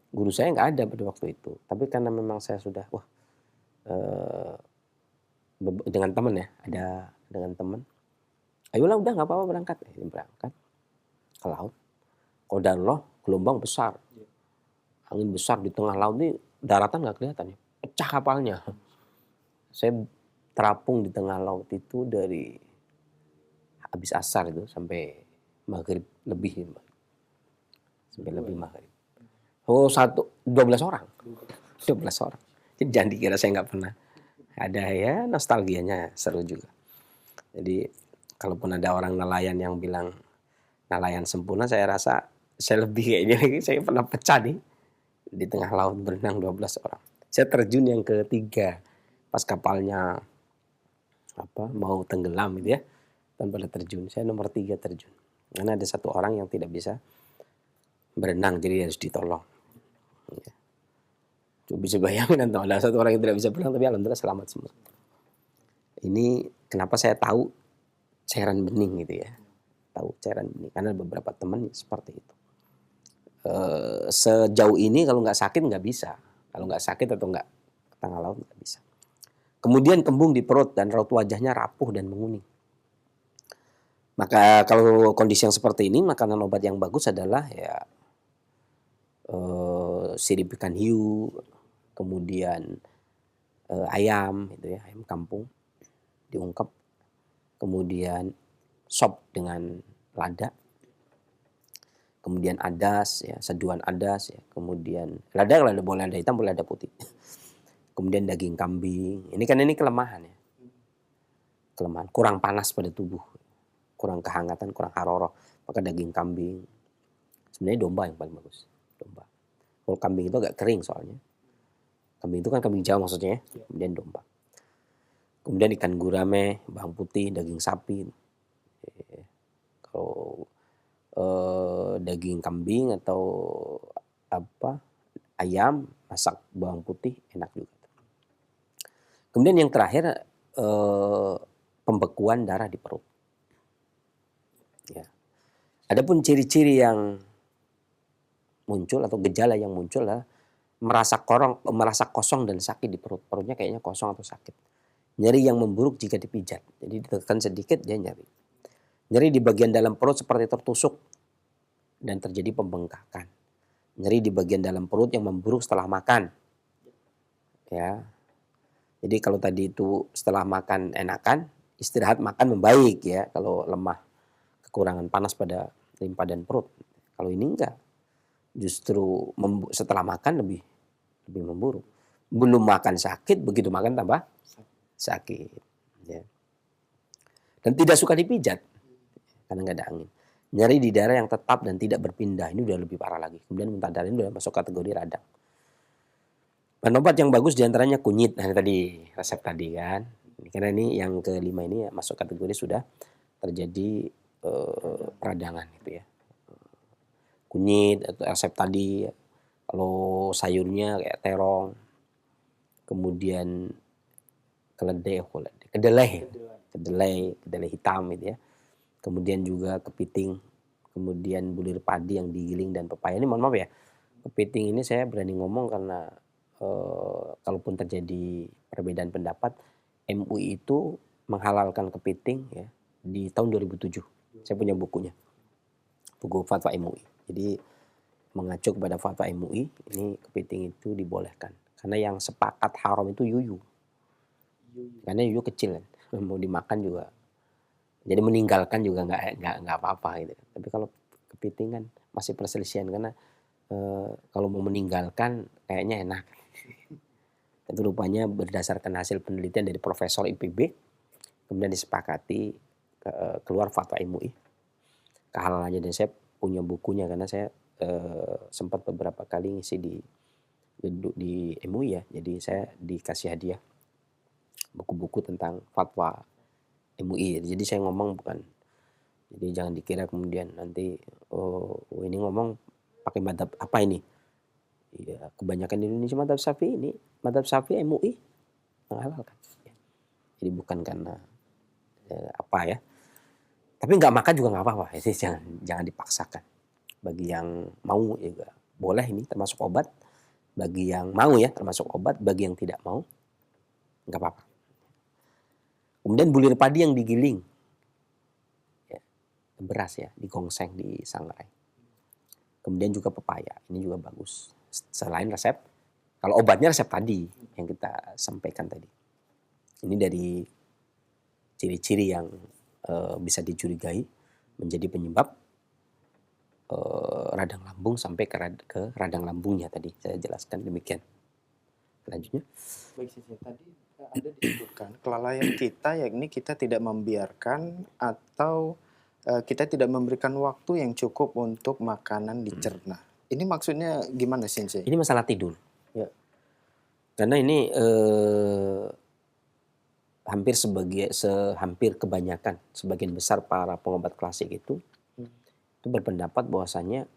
Guru saya nggak ada pada waktu itu. Tapi karena memang saya sudah dengan teman ya, ada dengan teman. Ayolah udah nggak apa-apa berangkat. Berangkat ke laut. Qadarullah gelombang besar. Angin besar di tengah laut ini daratan nggak kelihatan ya. Pecah kapalnya. Saya terapung di tengah laut itu dari habis asar itu sampai maghrib lebih. Sampai lebih maghrib. 12 orang. 12 orang. Jadi jangan dikira saya nggak pernah. Ada ya nostalgianya, seru juga. Jadi kalaupun ada orang nelayan yang bilang nelayan sempurna, saya rasa saya lebih kayaknya. Saya pernah pecah nih di tengah laut berenang 12 orang. Saya terjun yang ketiga pas kapalnya mau tenggelam gitu ya, dan pada terjun. Saya nomor 3 terjun. Karena ada satu orang yang tidak bisa berenang, jadi harus ditolong. Ya. Coba bisa bayangin, ada satu orang yang tidak bisa berenang, tapi alhamdulillah selamat semua. Ini kenapa saya tahu cairan bening gitu ya. Tahu cairan bening, karena beberapa teman seperti itu. Sejauh ini kalau nggak sakit nggak bisa. Kalau nggak sakit atau nggak ke tengah laut nggak bisa. Kemudian kembung di perut dan raut wajahnya rapuh dan menguning. Maka kalau kondisi yang seperti ini, makanan obat yang bagus adalah ya sirip ikan hiu, kemudian ayam gitu ya, ayam kampung diungkep, kemudian sop dengan lada, kemudian adas ya, seduhan adas ya, kemudian lada kalau ada boleh lada hitam, boleh lada putih. Kemudian daging kambing. Ini kelemahan ya. Kelemahan, kurang panas pada tubuh. Kurang kehangatan, kurang haroroh. Maka daging kambing. Sebenarnya domba yang paling bagus. Domba. Kalau kambing itu agak kering soalnya. Kambing itu kan kambing Jawa maksudnya ya. Kemudian domba. Kemudian ikan gurame, bawang putih, daging sapi. Kalau daging kambing atau ayam masak bawang putih enak juga. Kemudian yang terakhir pembekuan darah di perut. Ya. Adapun ciri-ciri yang muncul atau gejala yang muncul adalah merasa kosong dan sakit di perut. Perutnya kayaknya kosong atau sakit. Nyeri yang memburuk jika dipijat. Jadi ditekan sedikit dia nyeri. Nyeri di bagian dalam perut seperti tertusuk dan terjadi pembengkakan. Nyeri di bagian dalam perut yang memburuk setelah makan. Ya. Jadi kalau tadi itu setelah makan enakan, istirahat makan membaik ya. Kalau lemah, kekurangan panas pada limpa dan perut. Kalau ini enggak, justru setelah makan lebih memburuk. Belum makan sakit, begitu makan tambah sakit. Ya. Dan tidak suka dipijat karena nggak ada angin. Nyeri di daerah yang tetap dan tidak berpindah, ini udah lebih parah lagi. Kemudian muntah darah ini udah masuk kategori radang. Obat yang bagus diantaranya kunyit. Nah, ini tadi resep tadi kan. Karena ini yang kelima ini ya, masuk kategori sudah terjadi peradangan gitu ya. Kunyit atau resep tadi, kalau sayurnya kayak terong, kemudian kedelai hitam gitu ya. Kemudian juga kepiting, kemudian bulir padi yang digiling dan pepaya. Ini mohon maaf ya, kepiting ini saya berani ngomong karena kalaupun terjadi perbedaan pendapat, MUI itu menghalalkan kepiting ya di tahun 2007. Saya punya bukunya, buku fatwa MUI. Jadi mengacu kepada fatwa MUI, ini kepiting itu dibolehkan. Karena yang sepakat haram itu yuyu. Karena yuyu kecil kan, mau dimakan juga. Jadi meninggalkan juga nggak apa-apa gitu. Tapi kalau kepiting kan masih perselisihan karena kalau mau meninggalkan kayaknya enak. Tapi rupanya berdasarkan hasil penelitian dari Profesor IPB, kemudian disepakati keluar fatwa MUI kehalalannya, dan saya punya bukunya karena saya sempat beberapa kali ngisi di MUI ya, jadi saya dikasih hadiah buku-buku tentang fatwa MUI. Jadi saya ngomong bukan, jadi jangan dikira kemudian nanti ini ngomong pakai madhab apa ini. Ya, kebanyakan di Indonesia madhab Syafi'i, ini madhab Syafi'i MUI menghalalkan. Jadi bukan karena apa ya. Tapi nggak makan juga nggak apa-apa. Jadi jangan dipaksakan. Bagi yang mau juga boleh, ini termasuk obat. Bagi yang mau ya termasuk obat. Bagi yang tidak mau nggak apa-apa. Kemudian bulir padi yang digiling, ya, beras ya, digongseng, disangrai. Kemudian juga pepaya, ini juga bagus. Selain resep, kalau obatnya resep tadi yang kita sampaikan tadi. Ini dari ciri-ciri yang bisa dicurigai menjadi penyebab radang lambung sampai ke radang lambungnya tadi saya jelaskan demikian. Selanjutnya. Baik, tadi ada disebutkan kelalaian kita, yakni kita tidak membiarkan atau kita tidak memberikan waktu yang cukup untuk makanan dicerna. Ini maksudnya gimana, Sensei? Ini masalah tidur. Ya. Karena ini hampir kebanyakan, sebagian besar para pengobat klasik itu berpendapat bahwasanya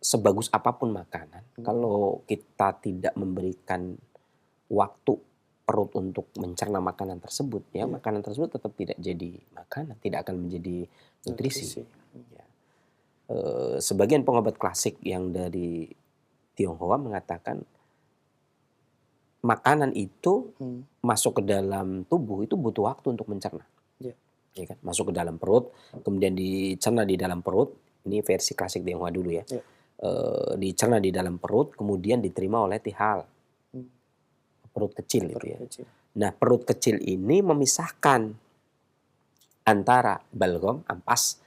sebagus apapun makanan, kalau kita tidak memberikan waktu perut untuk mencerna makanan tersebut, ya makanan tersebut tetap tidak jadi makanan, tidak akan menjadi nutrisi. Ya. Sebagian pengobat klasik yang dari Tionghoa mengatakan makanan itu masuk ke dalam tubuh itu butuh waktu untuk mencerna. Ya kan? Masuk ke dalam perut, kemudian dicerna di dalam perut. Ini versi klasik Tionghoa dulu ya. Dicerna di dalam perut, kemudian diterima oleh tihal. Perut kecil itu ya. Nah, perut kecil ini memisahkan antara balgom, ampas,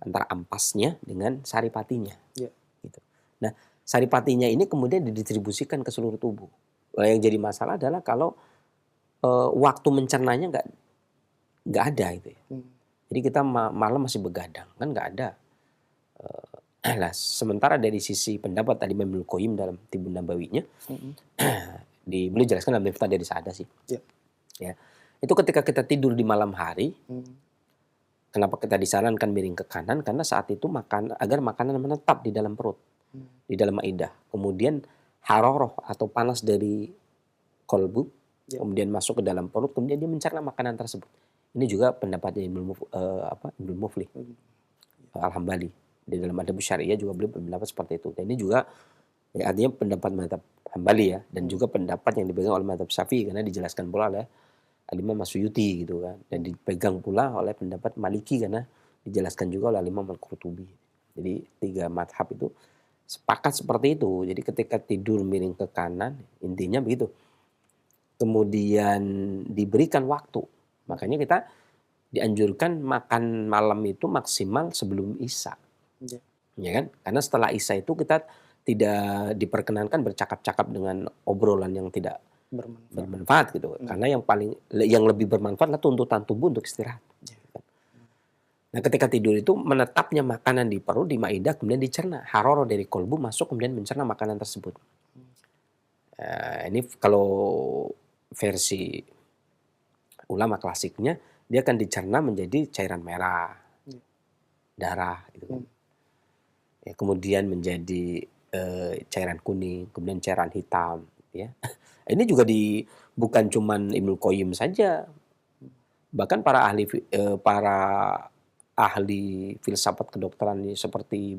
antara ampasnya dengan saripatinya. Gitu. Nah, saripatinya ini kemudian didistribusikan ke seluruh tubuh. Yang jadi masalah adalah kalau waktu mencernanya nggak ada itu ya. Jadi kita malam masih begadang, kan nggak ada. Sementara dari sisi pendapat tadi Ibnu Qayyim dalam Tibbun Nabawinya, beliau jelaskan dalam Miftah dari Sa'adah sih. Ya. Itu ketika kita tidur di malam hari, kenapa kita disarankan miring ke kanan? Karena saat itu agar makanan menetap di dalam perut, di dalam maidah. Kemudian haroroh atau panas dari kolbu, kemudian masuk ke dalam perut, kemudian dia mencerna makanan tersebut. Ini juga pendapatnya Ibnu Muflih Al-Hambali. Di dalam Adab Syariah juga beliau berpendapat seperti itu. Dan ini juga ya, artinya pendapat mazhab Hambali ya, dan juga pendapat yang dipegang oleh mazhab Syafi'i karena dijelaskan pula oleh Al-Imam Masyuyuti gitu kan, dan dipegang pula oleh pendapat Maliki karena dijelaskan juga oleh Al-Imam Al-Qurtubi. Jadi 3 mazhab itu sepakat seperti itu. Jadi ketika tidur miring ke kanan, intinya begitu. Kemudian diberikan waktu. Makanya kita dianjurkan makan malam itu maksimal sebelum Isya. Ya kan? Karena setelah Isya itu kita tidak diperkenankan bercakap-cakap dengan obrolan yang tidak bermanfaat gitu. Karena yang lebih bermanfaat adalah tuntutan tubuh untuk istirahat. Nah, ketika tidur itu menetapnya makanan di perut, di ma'idah, kemudian dicerna. Haroro dari kolbu masuk kemudian mencerna makanan tersebut. Ini kalau versi ulama klasiknya, dia akan dicerna menjadi cairan merah, darah, gitu kan. Ya, kemudian menjadi cairan kuning, kemudian cairan hitam, ya. Ini juga bukan cuman Ibnu Qayyim saja, bahkan para ahli filsafat kedokteran seperti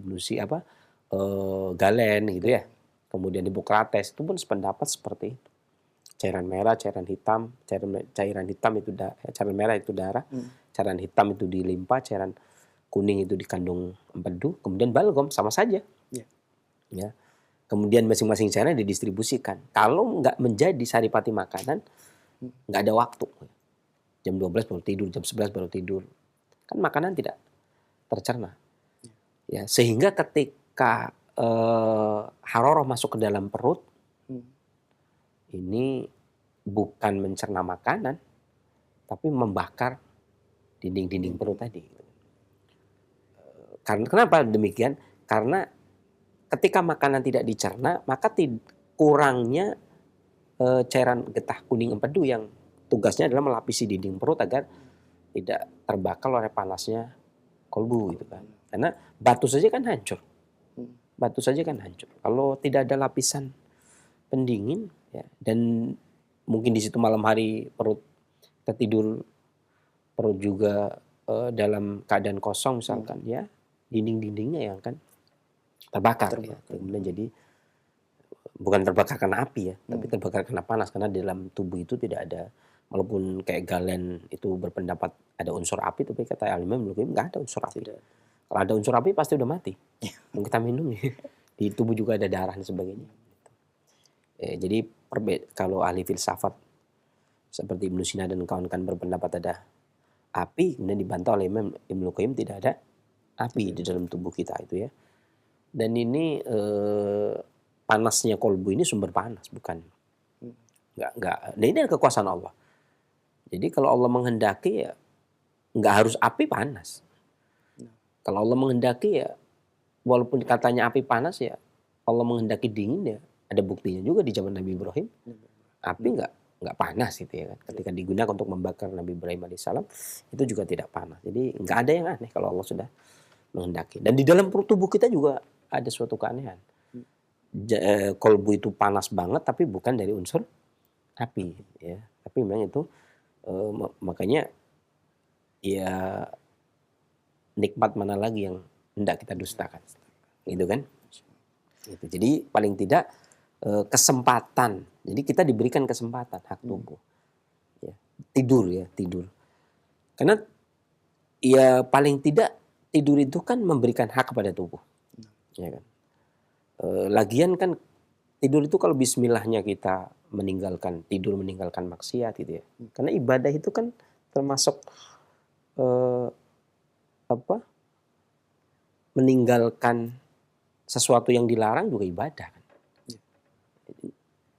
Galen gitu ya, kemudian Hippocrates itu pun sependapat seperti itu. Cairan merah, cairan hitam, cairan hitam itu cairan merah itu darah, cairan hitam itu di limpa, cairan kuning itu dikandung empedu, kemudian balgam sama saja. Ya. Kemudian masing-masing cairan didistribusikan. Kalau nggak menjadi saripati makanan, nggak ada waktu. Jam 12 baru tidur, jam 11 baru tidur. Kan makanan tidak tercerna. Ya, sehingga ketika haroroh masuk ke dalam perut, ini bukan mencerna makanan, tapi membakar dinding-dinding perut tadi. Karena kenapa demikian? Karena ketika makanan tidak dicerna, maka kurangnya cairan getah kuning empedu yang tugasnya adalah melapisi dinding perut agar tidak terbakar oleh panasnya kolbu gitu kan. Karena batu saja kan hancur. Batu saja kan hancur. Kalau tidak ada lapisan pendingin ya, dan mungkin di situ malam hari perut tertidur, perut juga dalam keadaan kosong misalkan ya, dinding-dindingnya yang kan terbakar. Ya. Kemudian jadi bukan terbakar karena api ya, tapi terbakar karena panas, karena di dalam tubuh itu tidak ada, walaupun kayak Galen itu berpendapat ada unsur api, tapi kata Al-Imam Ibnu Qayyim nggak ada unsur api. Kalau ada unsur api pasti udah mati. Mau kita minum ya. Di tubuh juga ada darah dan sebagainya. Jadi kalau ahli filsafat seperti Ibnu Sina dan kawan-kawan berpendapat ada api, kemudian dibantah oleh Imam Ibnu Qayyim tidak ada api di dalam tubuh kita itu ya. Dan ini panasnya kolbu ini sumber panas, bukan nggak. Nah, ini kekuasaan Allah. Jadi kalau Allah menghendaki ya nggak harus api panas. Kalau Allah menghendaki ya, walaupun katanya api panas ya, Allah menghendaki dingin ya, ada buktinya juga di zaman Nabi Ibrahim. Api nggak panas gitu ya kan. Ketika digunakan untuk membakar Nabi Ibrahim alaihissalam itu juga tidak panas. Jadi nggak ada yang aneh kalau Allah sudah menghendaki. Dan di dalam perut tubuh kita juga ada suatu keanehan. Kolbu itu panas banget tapi bukan dari unsur api ya. Tapi memang itu makanya ya nikmat mana lagi yang hendak kita dustakan. Gitu kan? Gitu. Jadi paling tidak kesempatan. Jadi kita diberikan kesempatan hak tubuh. Ya. Tidur. Karena ya paling tidak tidur itu kan memberikan hak kepada tubuh. Ya kan? Lagian kan tidur itu kalau bismillahnya kita tidur meninggalkan maksiat gitu ya. Karena ibadah itu kan termasuk meninggalkan sesuatu yang dilarang juga ibadah kan.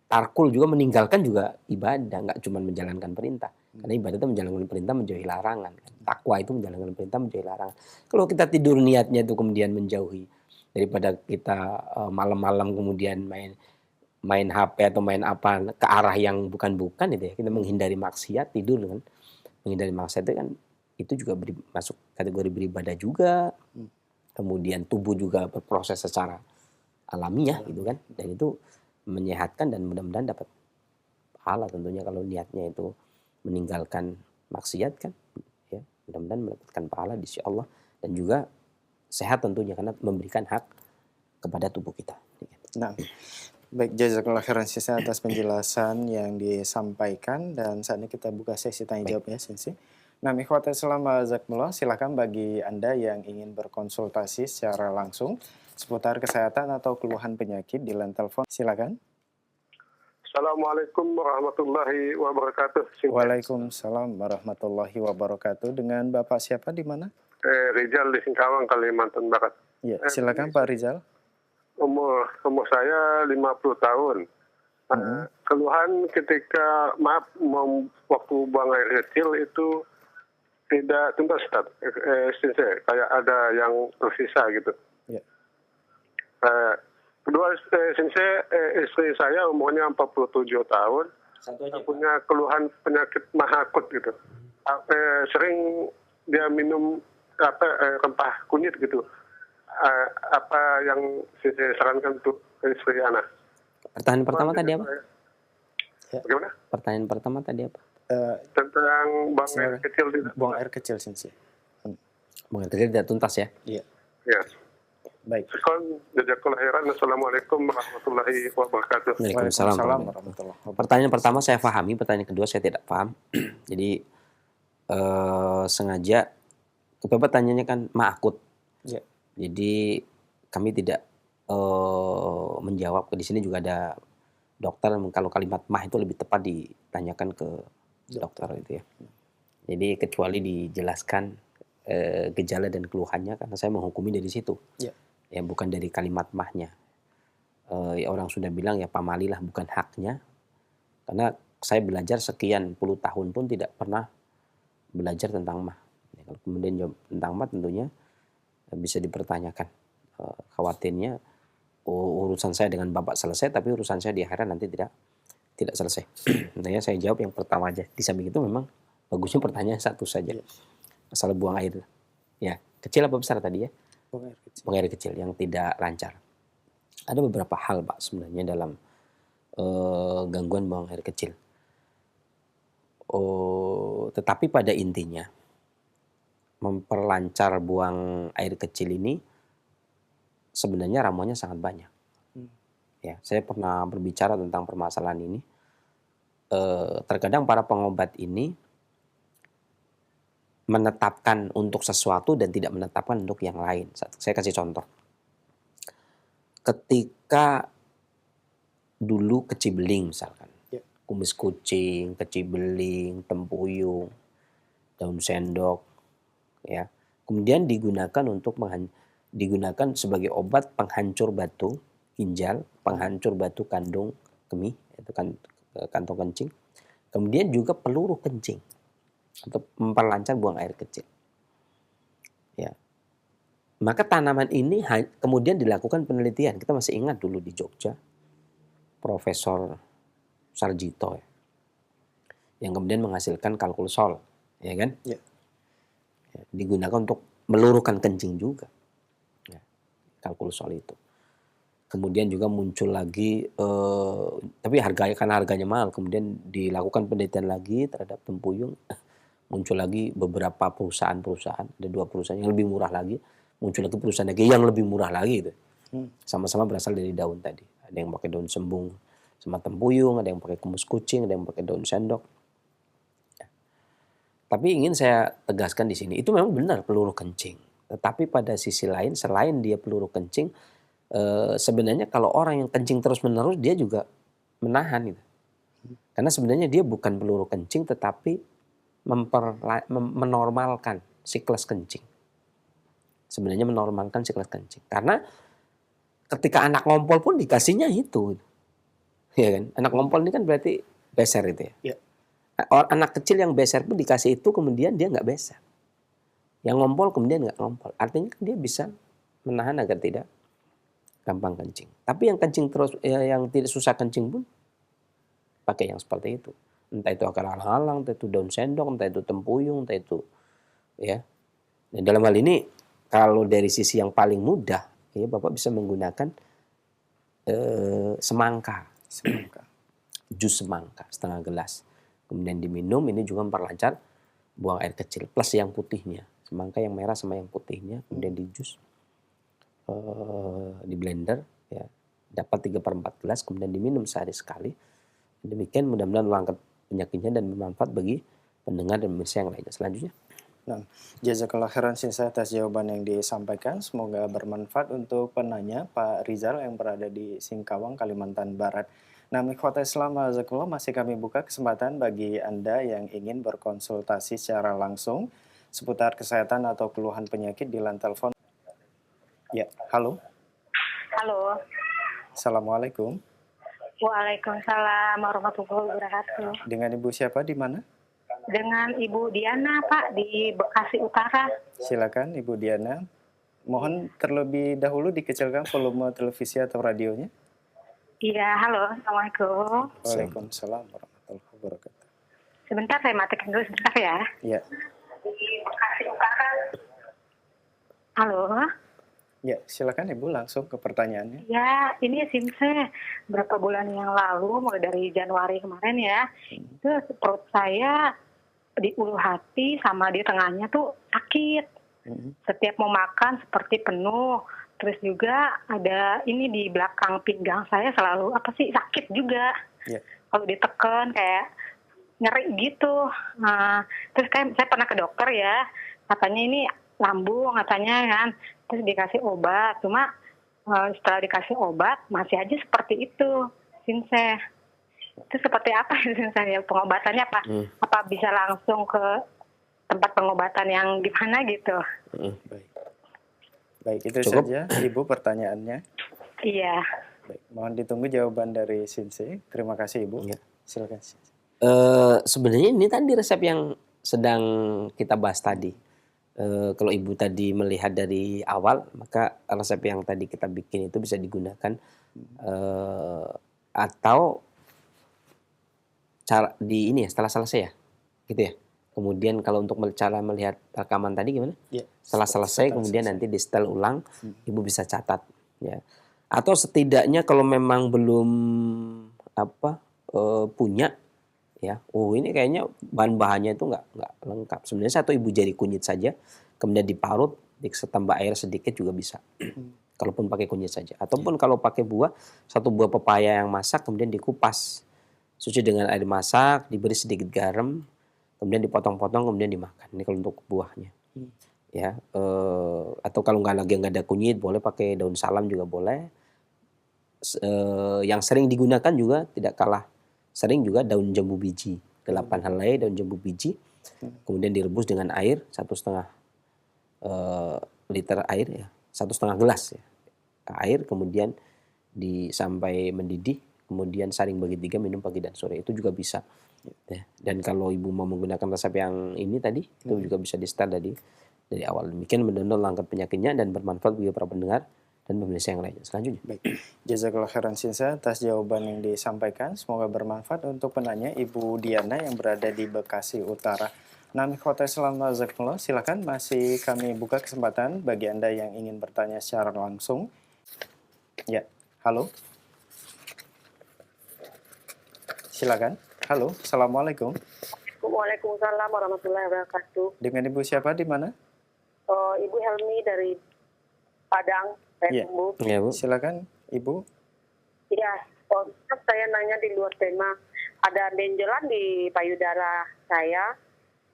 Tarkul juga meninggalkan juga ibadah, nggak cuma menjalankan perintah. Karena ibadah itu menjalankan perintah menjauhi larangan. Takwa itu menjalankan perintah menjauhi larangan. Kalau kita tidur niatnya itu kemudian menjauhi, daripada kita malam-malam kemudian main HP atau main apa ke arah yang bukan-bukan itu ya. Kita menghindari maksiat, tidur dengan menghindari maksiat itu kan itu juga masuk kategori beribadah juga. Kemudian tubuh juga berproses secara alamiah gitu kan. Dan itu menyehatkan dan mudah-mudahan dapat pahala tentunya kalau niatnya itu meninggalkan maksiat kan. Ya, mudah-mudahan mendapatkan pahala di sisi Allah dan juga sehat tentunya karena memberikan hak kepada tubuh kita. Nah, baik, jazakallah khairan Sensei atas penjelasan yang disampaikan, dan saat ini kita buka sesi tanya jawab ya Sensei. Nah, ikhwatul Islam jazakumullah, silakan bagi Anda yang ingin berkonsultasi secara langsung seputar kesehatan atau keluhan penyakit di line telepon, silakan. Assalamualaikum warahmatullahi wabarakatuh. Waalaikumsalam warahmatullahi wabarakatuh. Dengan Bapak siapa di mana? Rizal di Singkawang, Kalimantan Barat. Ya, silakan Pak Rizal. Umur saya 50 tahun. Keluhan ketika waktu buang air kecil itu tidak tuntas Ustaz. Sensei, kayak ada yang tersisa gitu. Ya. Kedua, Sensei, istri saya umurnya 47 tahun, punya keluhan penyakit maha akut gitu. Sering dia minum rempah kunyit gitu. Apa yang saya sarankan untuk istri anak? Pertanyaan pertama tadi apa? Bagaimana? Pertanyaan pertama tadi apa? Tentang buang air kecil tidak? Buang air kecil, Sensei. Buang air kecil tidak tuntas ya? Iya. Ya. Baik. Sekolah jazakallahu khairan. Assalamualaikum warahmatullahi wabarakatuh. Waalaikumsalam. warahmatullahi wabarakatuh. Pertanyaan pertama saya pahami, pertanyaan kedua saya tidak paham. Jadi sengaja Bapak tanyanya kan mah akut. Ya. Jadi kami tidak menjawab. Di sini juga ada dokter, kalau kalimat mah itu lebih tepat ditanyakan ke dokter itu ya. Jadi kecuali dijelaskan gejala dan keluhannya, karena saya menghukumi dari situ. Ya. Ya bukan dari kalimat mahnya. Ya orang sudah bilang ya pamalilah, bukan haknya. Karena saya belajar sekian puluh tahun pun tidak pernah belajar tentang mah. Ya, kalau kemudian jawab tentang mah tentunya bisa dipertanyakan. Khawatirnya urusan saya dengan Bapak selesai, tapi urusan saya di akhirat nanti tidak selesai. Intinya saya jawab yang pertama aja. Di samping itu memang bagusnya pertanyaan satu saja. Masalah buang air. Ya, kecil apa besar tadi ya? Buang air kecil yang tidak lancar. Ada beberapa hal Pak sebenarnya dalam gangguan buang air kecil. Tetapi pada intinya memperlancar buang air kecil ini sebenarnya ramuannya sangat banyak. Ya, saya pernah berbicara tentang permasalahan ini. Terkadang para pengobat ini menetapkan untuk sesuatu dan tidak menetapkan untuk yang lain. Saya kasih contoh. Ketika dulu kecibeling misalkan, kumis kucing, kecibeling, tempuyung, daun sendok, ya, kemudian digunakan sebagai obat penghancur batu ginjal, penghancur batu kandung kemih, itu kan kantong kencing. Kemudian juga peluru kencing untuk memperlancar buang air kecil. Ya. Maka tanaman ini kemudian dilakukan penelitian. Kita masih ingat dulu di Jogja, Profesor Sarjito ya, yang kemudian menghasilkan kalkulsol, ya kan? Ya. Ya, digunakan untuk meluruhkan kencing juga, ya, kalkulsol itu. Kemudian juga muncul lagi, tapi karena harganya mahal, kemudian dilakukan penelitian lagi terhadap tempuyung. Muncul lagi beberapa perusahaan, ada 2 perusahaan yang lebih murah lagi, muncul lagi perusahaan lagi yang lebih murah lagi gitu. Sama-sama berasal dari daun tadi. Ada yang pakai daun sembung sama tempuyung, ada yang pakai kumis kucing, ada yang pakai daun sendok. Ya. Tapi ingin saya tegaskan di sini, itu memang benar peluru kencing. Tetapi pada sisi lain, selain dia peluru kencing, sebenarnya kalau orang yang kencing terus-menerus dia juga menahan gitu. Karena sebenarnya dia bukan peluru kencing, tetapi menormalkan siklus kencing. Sebenarnya menormalkan siklus kencing. Karena ketika anak ngompol pun dikasihnya itu. Ya kan? Anak ngompol ini kan berarti beser itu ya. Anak kecil yang beser pun dikasih itu, kemudian dia nggak beser. Yang ngompol kemudian nggak ngompol. Artinya kan dia bisa menahan agar tidak gampang kencing. Tapi yang kencing terus, yang tidak susah kencing pun pakai yang seperti itu. Entah itu akar alang-alang, entah itu daun sendok, entah itu tempuyung, entah itu ya. Dan dalam hal ini kalau dari sisi yang paling mudah, ya Bapak bisa menggunakan semangka. Jus semangka setengah gelas. Kemudian diminum, ini juga memperlancar buang air kecil plus yang putihnya. Semangka yang merah sama yang putihnya, kemudian di jus, di blender ya. Dapat 3/4 gelas, kemudian diminum sehari sekali. Demikian mudah-mudahan mengangkat penyakitnya dan bermanfaat bagi pendengar dan pemirsa yang lainnya. Selanjutnya. Nah, jazakallah khairan Sensei atas jawaban yang disampaikan. Semoga bermanfaat untuk penanya Pak Rizal yang berada di Singkawang, Kalimantan Barat. Nah, ikhwata Islam, jazakallah, masih kami buka kesempatan bagi Anda yang ingin berkonsultasi secara langsung seputar kesehatan atau keluhan penyakit di line telepon. Ya, halo. Halo. Assalamualaikum. Waalaikumsalam warahmatullahi wabarakatuh. Dengan Ibu siapa di mana? dengan Ibu Diana, Pak, di Bekasi Utara. Silakan Ibu Diana. Mohon terlebih dahulu dikecilkan volume televisi atau radionya. Iya, halo, Assalamualaikum. Waalaikumsalam warahmatullahi wabarakatuh. Sebentar, saya matikan dulu sebentar ya. Ya, Di Bekasi Utara. Halo. ya silakan Ibu langsung ke pertanyaannya. Ya, ini Simse. Berapa bulan yang lalu, mulai dari Januari kemarin ya, itu perut saya di ulu hati sama di tengahnya tuh sakit. Setiap mau makan seperti penuh. Terus juga ada ini di belakang pinggang saya selalu sakit juga. Ya. Kalau ditekan kayak nyeri gitu. Nah, terus kayak saya pernah ke dokter ya, katanya ini lambung katanya kan. Terus dikasih obat, cuma setelah dikasih obat masih aja seperti itu, Sinse. Itu seperti apa Sinse ya pengobatannya apa? Apa bisa langsung ke tempat pengobatan yang gimana gitu? Baik. Baik, itu Cukup. saja Ibu pertanyaannya. Iya. Baik, mohon ditunggu jawaban dari Sinse. Terima kasih Ibu. Ya. Silakan Sinse. Sebenarnya ini tadi resep yang sedang kita bahas tadi. Kalau Ibu tadi melihat dari awal, maka resep yang tadi kita bikin itu bisa digunakan atau cara di ini ya setelah selesai ya, gitu ya. Kemudian kalau untuk cara melihat rekaman tadi gimana? Ya. Setelah selesai kemudian nanti di setel ulang, Ibu bisa catat ya. Atau setidaknya kalau memang belum punya ya, ini kayaknya bahan-bahannya itu nggak lengkap. Sebenarnya satu ibu jari kunyit saja, kemudian diparut, ditambah air sedikit juga bisa. Kalaupun pakai kunyit saja. Ataupun kalau pakai buah, satu buah pepaya yang masak kemudian dikupas, suci dengan air masak, diberi sedikit garam, kemudian dipotong-potong, kemudian dimakan. Ini kalau untuk buahnya. Ya, atau kalau nggak ada kunyit, boleh pakai daun salam juga boleh. Yang sering digunakan juga tidak kalah sering juga daun jambu biji, 8 helai daun jambu biji, kemudian direbus dengan air 1,5 liter air ya, 1,5 gelas ya, air, kemudian sampai mendidih, kemudian saring bagi 3 minum pagi dan sore, itu juga bisa. Ya. Dan kalau ibu mau menggunakan resep yang ini tadi, itu juga bisa di start dari awal. Demikian benar-benar langkat penyakitnya dan bermanfaat bagi para pendengar dan pemirsa yang lainnya. Selanjutnya. Baik, jazakallah khairan Sinsa atas jawaban yang disampaikan. Semoga bermanfaat untuk penanya Ibu Diana yang berada di Bekasi Utara. Nami Khotai Selamat Zakumullah, silakan masih kami buka kesempatan bagi Anda yang ingin bertanya secara langsung. Ya, halo. Silakan. Halo, Assalamualaikum. Waalaikumsalam warahmatullahi wabarakatuh. Dengan Ibu siapa di mana? Ibu Helmi dari Padang. Iya. Ya, Bu. Silakan Ibu. Iya, saya nanya di luar tema. Ada benjolan di payudara saya.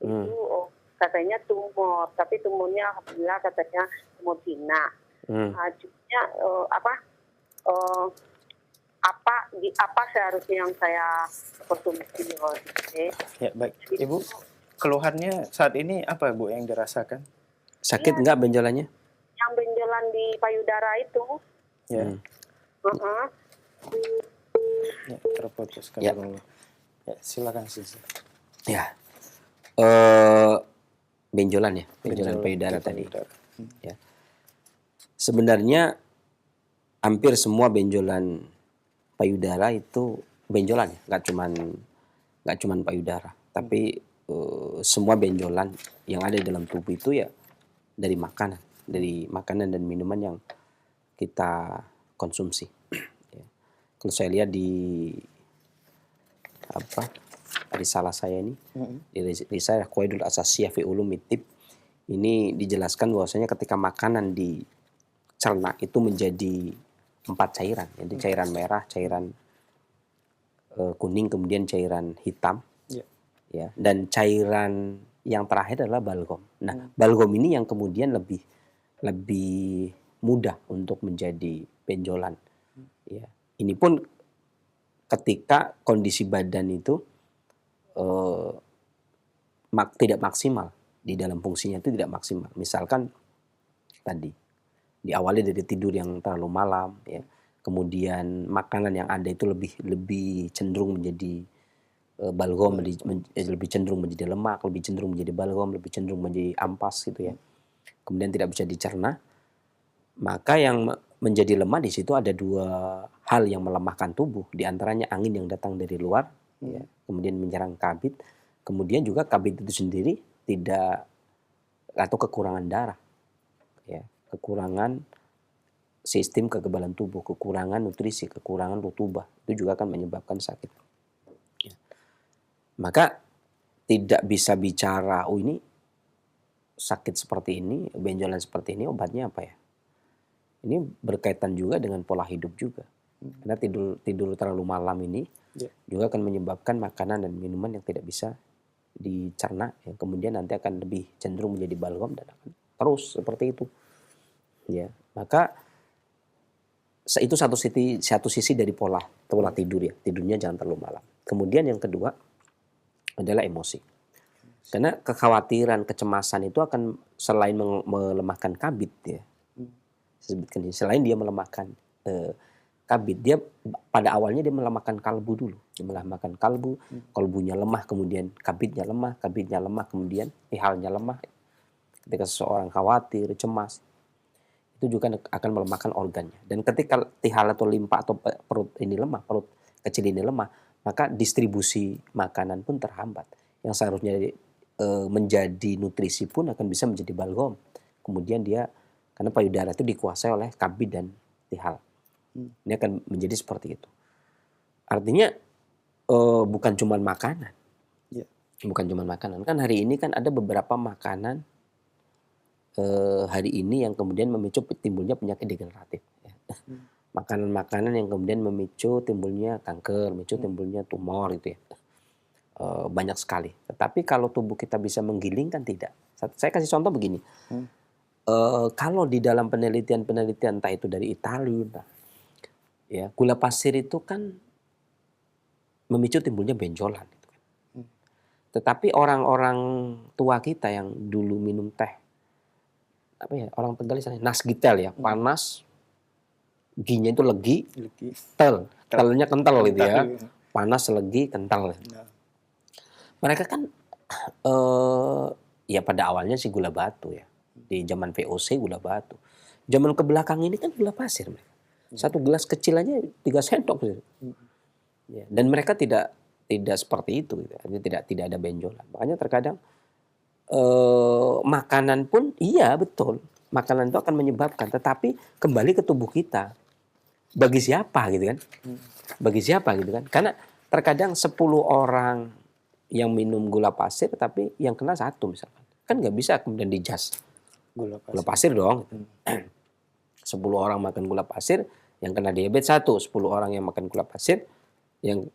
Itu katanya tumor, tapi tumornya alhamdulillah katanya tumor Cina. Cuma apa seharusnya yang saya konsumsi? Ya, baik. Ibu, keluhannya saat ini apa Bu yang dirasakan? Sakit nggak benjolannya? Yang benjolan di payudara itu. Ya. Uh-uh. Ya, terputus kan. Ya. Ya, silakan Sisi. Ya. Benjolan ya, benjolan payudara tadi. Ya. Sebenarnya hampir semua benjolan payudara itu benjolan ya, nggak cuman payudara, tapi semua benjolan yang ada di dalam tubuh itu ya dari makanan dan minuman yang kita konsumsi. Ya. Kalau saya lihat di risalah saya ini, di risalah Qawaidul Asasiyah fi Ulumit Tib, ini dijelaskan bahwasanya ketika makanan dicerna itu menjadi 4 cairan, jadi cairan merah, cairan kuning, kemudian cairan hitam, ya, dan cairan yang terakhir adalah balgom. Nah, balgom ini yang kemudian lebih mudah untuk menjadi benjolan. Ya. Ini pun ketika kondisi badan itu tidak maksimal, di dalam fungsinya itu tidak maksimal. Misalkan tadi diawali dari tidur yang terlalu malam, ya. Kemudian makanan yang ada itu lebih cenderung menjadi balgom lebih cenderung menjadi lemak, lebih cenderung menjadi balgom, lebih cenderung menjadi ampas gitu ya. Kemudian tidak bisa dicerna, maka yang menjadi lemah di situ ada dua hal yang melemahkan tubuh, di antaranya angin yang datang dari luar, ya, kemudian menyerang kabid, kemudian juga kabid itu sendiri tidak atau kekurangan darah, ya, kekurangan sistem kekebalan tubuh, kekurangan nutrisi, kekurangan rutubah, itu juga akan menyebabkan sakit. Ya. Maka tidak bisa bicara, oh ini sakit seperti ini, benjolan seperti ini, obatnya apa ya? Ini berkaitan juga dengan pola hidup juga. Karena tidur terlalu malam ini juga akan menyebabkan makanan dan minuman yang tidak bisa dicerna, yang kemudian nanti akan lebih cenderung menjadi balgam dan akan terus seperti itu. Ya, maka itu satu sisi dari pola tidur ya, tidurnya jangan terlalu malam. Kemudian yang kedua adalah emosi. Karena kekhawatiran, kecemasan itu akan selain melemahkan kabid ya. Sebutkan selain dia melemahkan kabid, dia pada awalnya dia melemahkan kalbu dulu. Dia melemahkan kalbu, kalbunya lemah, kemudian kabidnya lemah, kemudian ihalnya lemah. Ketika seseorang khawatir, cemas, itu juga akan melemahkan organnya. Dan ketika tihal atau limpa atau perut ini lemah, perut kecil ini lemah, maka distribusi makanan pun terhambat. Yang seharusnya menjadi nutrisi pun akan bisa menjadi balgam. Kemudian dia, karena payudara itu dikuasai oleh kabid dan tihal. Ini akan menjadi seperti itu. Artinya bukan cuma makanan. Bukan cuma makanan. Kan hari ini kan ada beberapa makanan hari ini yang kemudian memicu timbulnya penyakit degeneratif. Ya. Makanan-makanan yang kemudian memicu timbulnya kanker, memicu timbulnya tumor gitu ya. Banyak sekali. Tetapi kalau tubuh kita bisa menggiling kan tidak. Saya kasih contoh begini. Kalau di dalam penelitian entah itu dari Italia, ya, gula pasir itu kan memicu timbulnya benjolan. Gitu kan. Tetapi orang-orang tua kita yang dulu minum teh, apa ya, orang Tegal istilahnya nasgitel ya, panas, ginya itu legi, telnya kental gitu ya, panas, legi, kental. Mereka kan ya pada awalnya sih gula batu ya. Di zaman VOC gula batu. Zaman kebelakang ini kan gula pasir. Satu gelas kecil aja 3 sendok. Ya, dan mereka tidak seperti itu. Gitu. Tidak ada benjolan. Makanya terkadang makanan pun iya betul. Makanan itu akan menyebabkan. Tetapi kembali ke tubuh kita. Bagi siapa gitu kan. Bagi siapa gitu kan. Karena terkadang 10 orang yang minum gula pasir tapi yang kena 1 misalkan. Kan nggak bisa kemudian di-judge. Gula pasir dong. 10 orang makan gula pasir, yang kena diabetes 1. 10 orang yang makan gula pasir, yang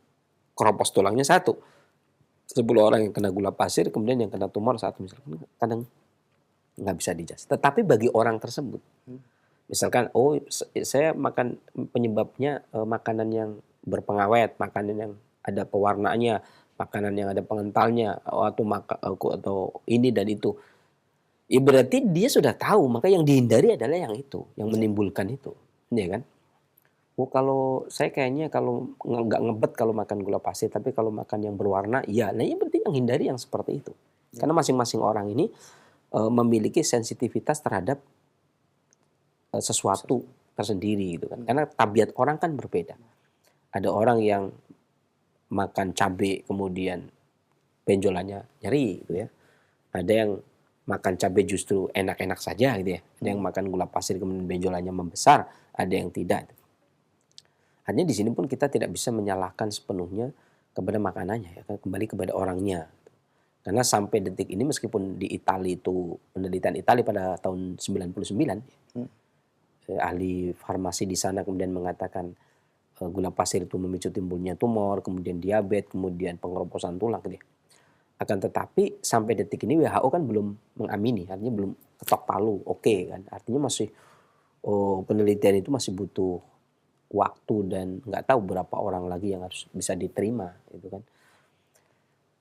keropos tulangnya 1. 10 orang yang kena gula pasir, kemudian yang kena tumor 1 misalkan. Kadang nggak bisa di-judge. Tetapi bagi orang tersebut, misalkan, oh saya makan penyebabnya makanan yang berpengawet, makanan yang ada pewarnanya, makanan yang ada pengentalnya, atau ini dan itu. Ya berarti dia sudah tahu, maka yang dihindari adalah yang itu, yang menimbulkan itu, ya kan? Oh kalau saya kayaknya kalau nggak ngebet kalau makan gula pasir, tapi kalau makan yang berwarna, ya, nah ini berarti yang hindari yang seperti itu, karena masing-masing orang ini memiliki sensitivitas terhadap sesuatu tersendiri, gitu kan? Karena tabiat orang kan berbeda. Ada orang yang makan cabai kemudian benjolannya nyeri, gitu ya. Ada yang makan cabai justru enak-enak saja gitu ya. Ada yang makan gula pasir kemudian benjolannya membesar, ada yang tidak. Hanya di sini pun kita tidak bisa menyalahkan sepenuhnya kepada makanannya ya, kembali kepada orangnya. Karena sampai detik ini meskipun di Italia itu penelitian Italia pada tahun 99 ahli farmasi di sana kemudian mengatakan gula pasir itu memicu timbulnya tumor, kemudian diabetes, kemudian pengeroposan tulang gitu ya. Akan tetapi sampai detik ini WHO kan belum mengamini, artinya belum ketok palu, oke kan. Artinya masih penelitian itu masih butuh waktu dan nggak tahu berapa orang lagi yang harus bisa diterima, gitu kan.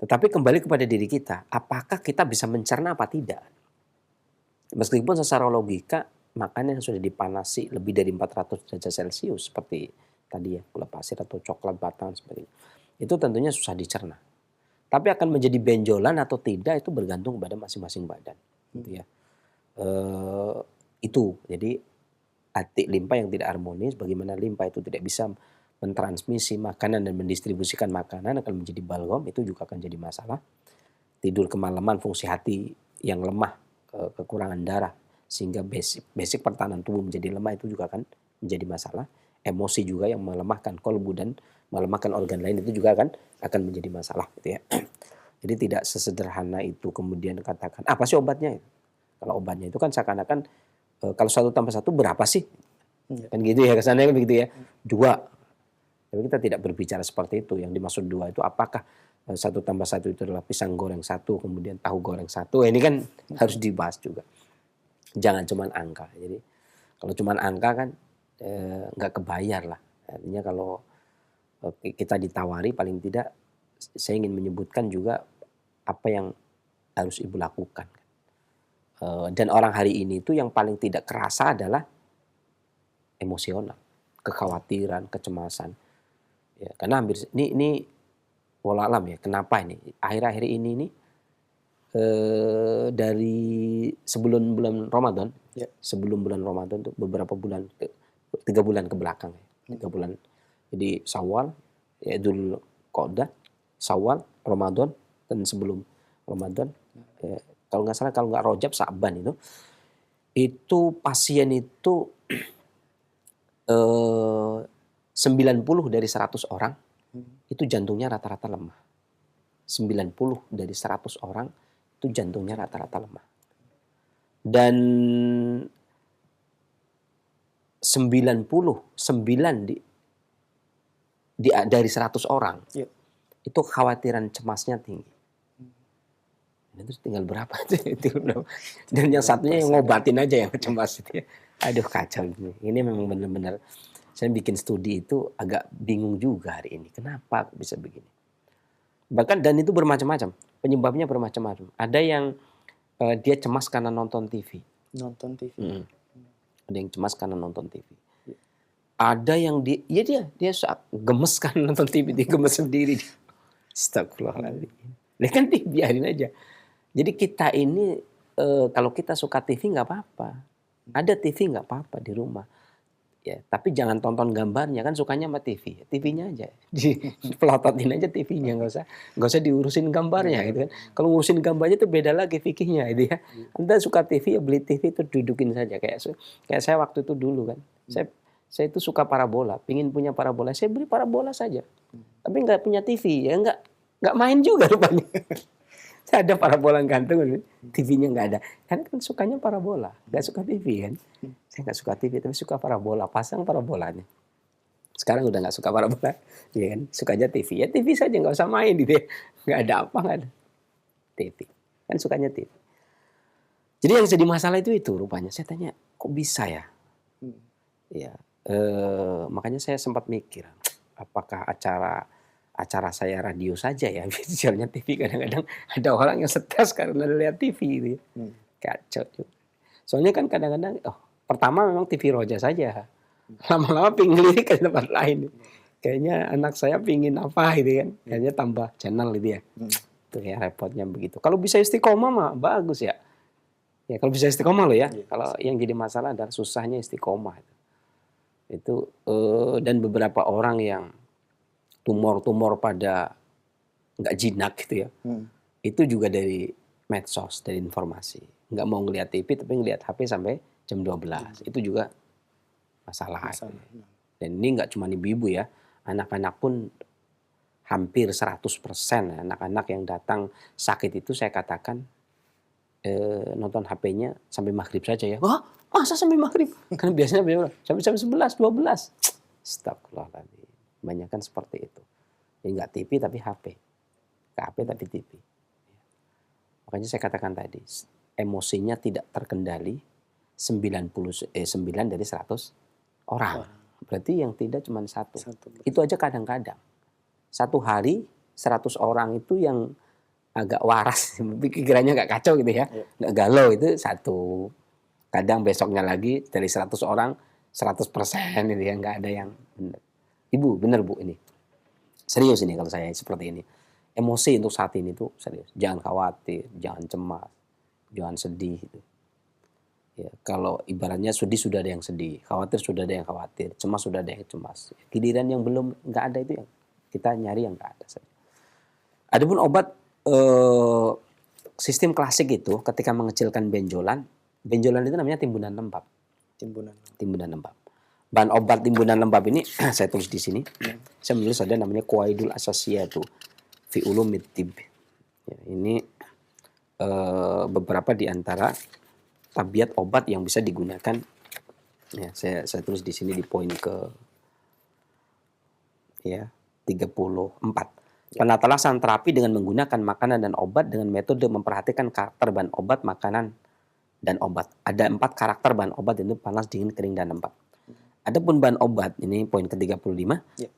Tetapi kembali kepada diri kita, apakah kita bisa mencerna apa tidak? Meskipun secara logika makanan yang sudah dipanasi lebih dari 400 derajat Celcius seperti tadi ya gula pasir atau coklat batang sebagainya, itu tentunya susah dicerna. Tapi akan menjadi benjolan atau tidak itu bergantung pada masing-masing badan. Gitu ya. Itu. Jadi hati limpa yang tidak harmonis, bagaimana limpa itu tidak bisa mentransmisi makanan dan mendistribusikan makanan akan menjadi balgam, itu juga akan jadi masalah. Tidur kemalaman, fungsi hati yang lemah, kekurangan darah, sehingga basic pertahanan tubuh menjadi lemah, itu juga akan menjadi masalah. Emosi juga yang melemahkan kolbu dan melemahkan organ lain, itu juga akan menjadi masalah gitu ya. Jadi tidak sesederhana itu kemudian katakan apa sih obatnya? Kalau obatnya itu kan seakan-akan kalau 1 tambah 1 berapa sih? Kan gitu ya, kesannya kan begitu ya. 2. Tapi kita tidak berbicara seperti itu. Yang dimaksud 2 itu apakah 1 tambah 1 itu adalah pisang goreng 1, kemudian tahu goreng 1. Ini kan harus dibahas juga. Jangan cuma angka. Jadi kalau cuma angka kan nggak kebayar lah. Artinya kalau kita ditawari, paling tidak saya ingin menyebutkan juga apa yang harus ibu lakukan. Dan orang hari ini itu yang paling tidak kerasa adalah emosional, kekhawatiran, kecemasan. Ya, karena hampir ini pola alam ya. Kenapa ini? Akhir-akhir ini dari sebelum bulan Ramadan, sebelum bulan Ramadan tuh beberapa bulan, 3 bulan ke belakang ya. 3 bulan. Jadi Syawal, ya Dzul Qa'dah, Syawal, Ramadan, dan sebelum Ramadan, kalau nggak salah, kalau nggak Rajab, Sa'ban itu pasien itu 90 dari 100 orang itu jantungnya rata-rata lemah. 90 dari 100 orang itu jantungnya rata-rata lemah. Dan 99 dari 100 orang itu kekhawatiran cemasnya tinggi. Terus tinggal berapa? Dan yang satunya yang ngobatin aja yang cemas itu ya. Aduh kacau ini. Ini memang benar-benar saya bikin studi itu agak bingung juga hari ini. Kenapa bisa begini? Bahkan dan itu bermacam-macam. Penyebabnya bermacam-macam. Ada yang dia cemas karena nonton TV. Nonton TV. Ada yang cemas karena nonton TV. Ada yang dia gemes kan nonton TV, dia gemes sendiri. Astagfirullahaladzim. Dia kan biarin aja. Jadi kita ini kalau kita suka TV nggak apa-apa. Ada TV nggak apa-apa di rumah. Ya, tapi jangan tonton gambarnya, kan sukanya sama TV. TV-nya aja. Dipelototin aja TV-nya, nggak usah diurusin gambarnya gitu kan. Kalau ngurusin gambarnya itu beda lagi fikihnya gitu ya. Anda suka TV ya beli TV itu dudukin saja kayak saya waktu itu dulu kan. Saya itu suka parabola, pingin punya parabola, saya beli parabola saja. Tapi nggak punya TV, ya nggak main juga rupanya. Saya ada parabola gantung, TV-nya nggak ada. Kan sukanya parabola, nggak suka TV kan. Saya nggak suka TV, tapi suka parabola, pasang parabolanya. Sekarang udah nggak suka parabola, ya kan. Sukanya TV, ya TV saja, nggak usah main gitu ya. Nggak ada apa, nggak ada. TV, kan sukanya TV. Jadi yang jadi masalah itu rupanya. Saya tanya, kok bisa ya? Ya. Makanya saya sempat mikir, apakah acara saya radio saja ya, visualnya TV. Kadang-kadang ada orang yang stres karena lihat TV gitu ya. Kacau juga. Soalnya kan kadang-kadang pertama memang TV Roja saja, lama-lama pingin lirik ke tempat lain. Kayaknya anak saya pingin apa gitu kan, kayaknya tambah channel gitu ya. Itu ya repotnya begitu. Kalau bisa istiqomah mah bagus ya. Ya kalau bisa istiqomah loh ya. Kalau yang jadi masalah adalah susahnya istiqomah. Itu dan beberapa orang yang tumor pada nggak jinak gitu ya, itu juga dari medsos, dari informasi, nggak mau ngelihat TV tapi ngelihat HP sampai jam 12, itu juga masalah. Dan ini nggak cuma ibu-ibu ya, anak-anak pun hampir 100% anak-anak yang datang sakit itu saya katakan nonton HP-nya sampai maghrib saja ya. Wah, masa sampai maghrib? Kan biasanya sampai jam 11, 12. Astagfirullahaladzim. Kebanyakan seperti itu. Jadi nggak TV tapi HP. Nggak HP tapi TV. Makanya saya katakan tadi, emosinya tidak terkendali 99 dari 100 orang. Berarti yang tidak cuma satu. Itu aja kadang-kadang. Satu hari 100 orang itu yang agak waras, pikirannya nggak kacau gitu ya, nggak galau, itu satu. Kadang besoknya lagi dari 100 orang 100% gitu ya, nggak ada yang benar. Ibu, benar Bu ini. Serius ini kalau saya seperti ini. emosi untuk saat ini tuh serius. Jangan khawatir, jangan cemas, jangan sedih. Gitu. Ya, kalau ibaratnya sedih sudah ada yang sedih, khawatir sudah ada yang khawatir, cemas sudah ada yang cemas. Giliran yang belum nggak ada itu yang kita nyari yang nggak ada. Adapun obat sistem klasik itu ketika mengecilkan benjolan itu namanya timbunan lembab. Timbunan lembab. Bahan obat timbunan lembab ini saya tulis di sini. Saya menulis ada namanya Qawaidul Asasiyatu fi Ulumit Tibb. Ya, ini beberapa di antara tabiat obat yang bisa digunakan. Ya, saya tulis di sini di poin ke 34. Penata laksana terapi dengan menggunakan makanan dan obat dengan metode memperhatikan karakter bahan obat, makanan, dan obat. Ada 4 karakter bahan obat, yaitu panas, dingin, kering, dan lembab. Adapun bahan obat, ini poin ke-35.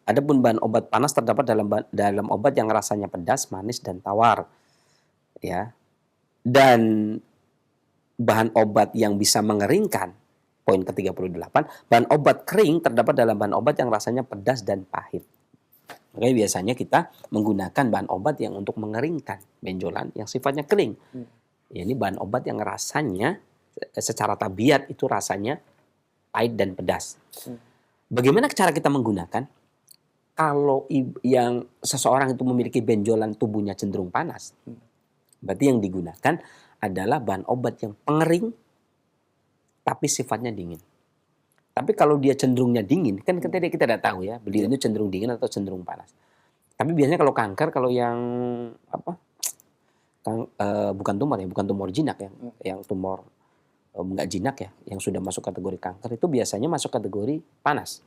Adapun bahan obat panas terdapat dalam obat yang rasanya pedas, manis, dan tawar. Ya. Dan bahan obat yang bisa mengeringkan, poin ke-38. Bahan obat kering terdapat dalam bahan obat yang rasanya pedas dan pahit. Makanya biasanya kita menggunakan bahan obat yang untuk mengeringkan benjolan yang sifatnya kering. Ya, ini bahan obat yang rasanya secara tabiat itu rasanya pahit dan pedas. Bagaimana cara kita menggunakan? Kalau yang seseorang itu memiliki benjolan tubuhnya cenderung panas, berarti yang digunakan adalah bahan obat yang pengering tapi sifatnya dingin. Tapi kalau dia cenderungnya dingin, kan kita tidak tahu ya, beliau itu cenderung dingin atau cenderung panas. Tapi biasanya kalau kanker, kalau yang bukan tumor jinak yang tumor enggak jinak ya, yang sudah masuk kategori kanker itu biasanya masuk kategori panas.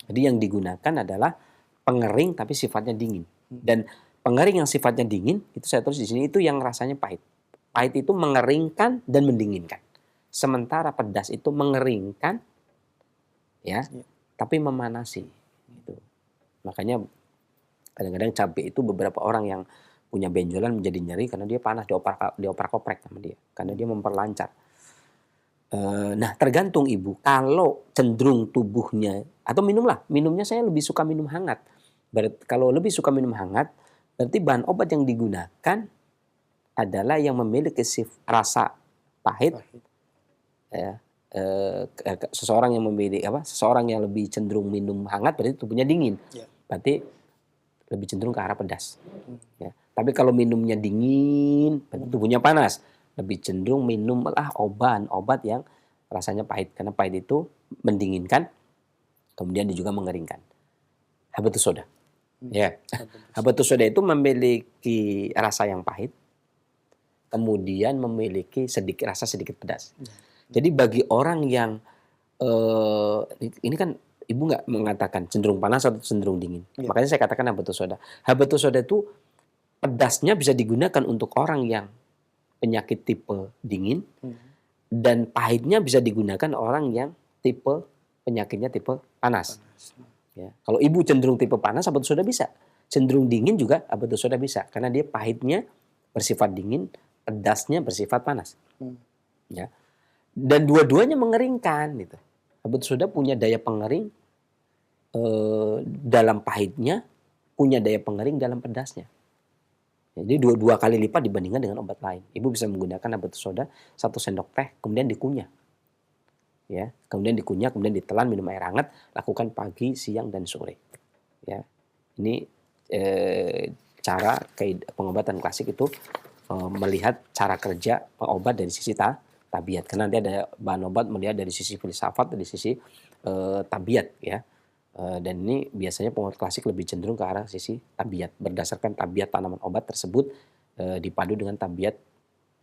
Jadi yang digunakan adalah pengering tapi sifatnya dingin. Dan pengering yang sifatnya dingin itu saya tulis di sini itu yang rasanya pahit. Pahit itu mengeringkan dan mendinginkan. Sementara pedas itu mengeringkan tapi memanasi. Gitu. Makanya kadang-kadang cabai itu beberapa orang yang punya benjolan menjadi nyeri karena dia panas, dioper-koprek sama dia. Karena dia memperlancar. Nah tergantung ibu, kalau cenderung tubuhnya, atau minumnya saya lebih suka minum hangat. Kalau lebih suka minum hangat, berarti bahan obat yang digunakan adalah yang memiliki rasa pahit. Seseorang yang lebih cenderung minum hangat berarti tubuhnya dingin. Berarti lebih cenderung ke arah pedas. Ya. Tapi kalau minumnya dingin, berarti tubuhnya panas. Lebih cenderung minumlah obat yang rasanya pahit. Karena pahit itu mendinginkan, kemudian dia juga mengeringkan. Habatus soda. Ya. Habatus soda itu memiliki rasa yang pahit, kemudian memiliki rasa sedikit pedas. Jadi bagi orang yang ini kan ibu nggak mengatakan cenderung panas atau cenderung dingin. Makanya saya katakan habatus soda. Habatus soda itu pedasnya bisa digunakan untuk orang yang penyakit tipe dingin dan pahitnya bisa digunakan orang yang penyakitnya tipe panas. Ya. Kalau ibu cenderung tipe panas, habatus soda bisa. Cenderung dingin juga habatus soda bisa karena dia pahitnya bersifat dingin, pedasnya bersifat panas. Ya. Dan dua-duanya mengeringkan gitu. Habatus soda punya daya pengering dalam pahitnya, punya daya pengering dalam pedasnya. Jadi dua kali lipat dibandingkan dengan obat lain. Ibu bisa menggunakan habatus soda 1 sendok teh, kemudian dikunyah. Ya, kemudian dikunyah, kemudian ditelan, minum air hangat, lakukan pagi, siang, dan sore. Ya, ini cara pengobatan klasik itu melihat cara kerja obat dari sisi tabiat. Karena nanti ada bahan obat melihat dari sisi filsafat, dari sisi tabiat ya. Dan ini biasanya pengobat klasik lebih cenderung ke arah sisi tabiat, berdasarkan tabiat tanaman obat tersebut dipadu dengan tabiat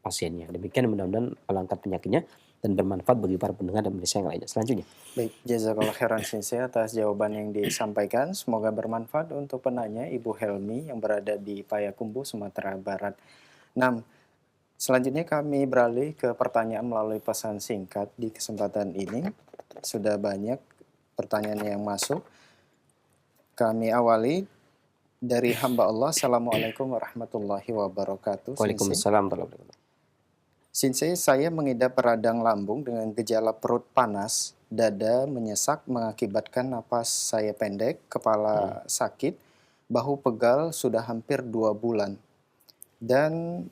pasiennya. Demikian mudah-mudahan mengangkat penyakitnya dan bermanfaat bagi para pendengar dan pemirsa yang lainnya. Selanjutnya. Baik, jazakallah khairan Sensei atas jawaban yang disampaikan. Semoga bermanfaat untuk penanya Ibu Helmi yang berada di Payakumbuh, Sumatera Barat. Nah, selanjutnya kami beralih ke pertanyaan melalui pesan singkat di kesempatan ini. Sudah banyak pertanyaan yang masuk. Kami awali dari hamba Allah. Assalamualaikum warahmatullahi wabarakatuh. Waalaikumsalam warahmatullahi wabarakatuh. Sensei, saya mengidap radang lambung dengan gejala perut panas, dada menyesak mengakibatkan napas saya pendek, kepala sakit, bahu pegal sudah hampir 2 bulan. Dan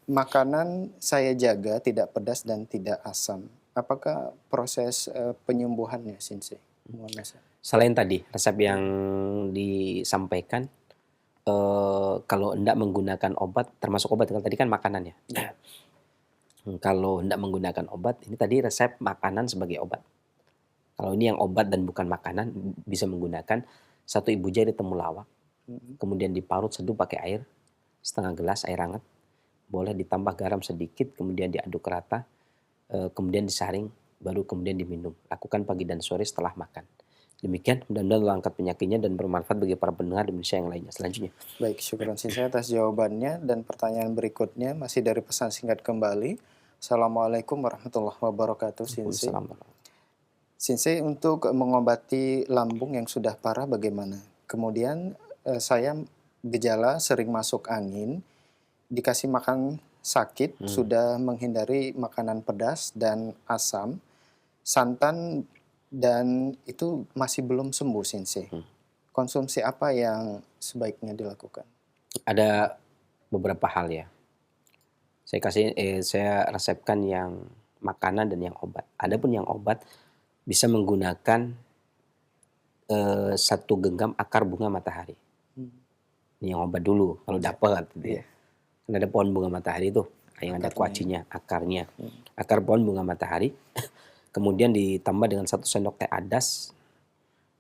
makanan saya jaga tidak pedas dan tidak asam. Apakah proses penyembuhannya, Sensei? Mohon nasihat. Selain tadi resep yang disampaikan, kalau hendak menggunakan obat, termasuk obat kalau tadi kan makanan ya. Kalau hendak menggunakan obat, ini tadi resep makanan sebagai obat. Kalau ini yang obat dan bukan makanan, bisa menggunakan 1 ibu jari temulawak, kemudian diparut seduh pakai air, setengah gelas air hangat, boleh ditambah garam sedikit, kemudian diaduk rata, kemudian disaring, baru kemudian diminum. Lakukan pagi dan sore setelah makan. Demikian, mudah-mudahan angkat penyakitnya dan bermanfaat bagi para pendengar di Indonesia yang lainnya. Selanjutnya. Baik, syukran Sensei atas jawabannya. Dan pertanyaan berikutnya masih dari pesan singkat kembali. Assalamualaikum warahmatullahi wabarakatuh, Sensei. Sensei, untuk mengobati lambung yang sudah parah bagaimana? Kemudian saya gejala sering masuk angin, dikasih makan sakit, sudah menghindari makanan pedas dan asam, santan, dan itu masih belum sembuh, Sensei. Konsumsi apa yang sebaiknya dilakukan? Ada beberapa hal ya. Saya resepkan yang makanan dan yang obat. Adapun yang obat bisa menggunakan 1 genggam akar bunga matahari. Ini yang obat dulu kalau dapat gitu ya. Kan ada pohon bunga matahari itu yang ada kuacinya, akarnya. Akar pohon bunga matahari. Kemudian ditambah dengan 1 sendok teh adas,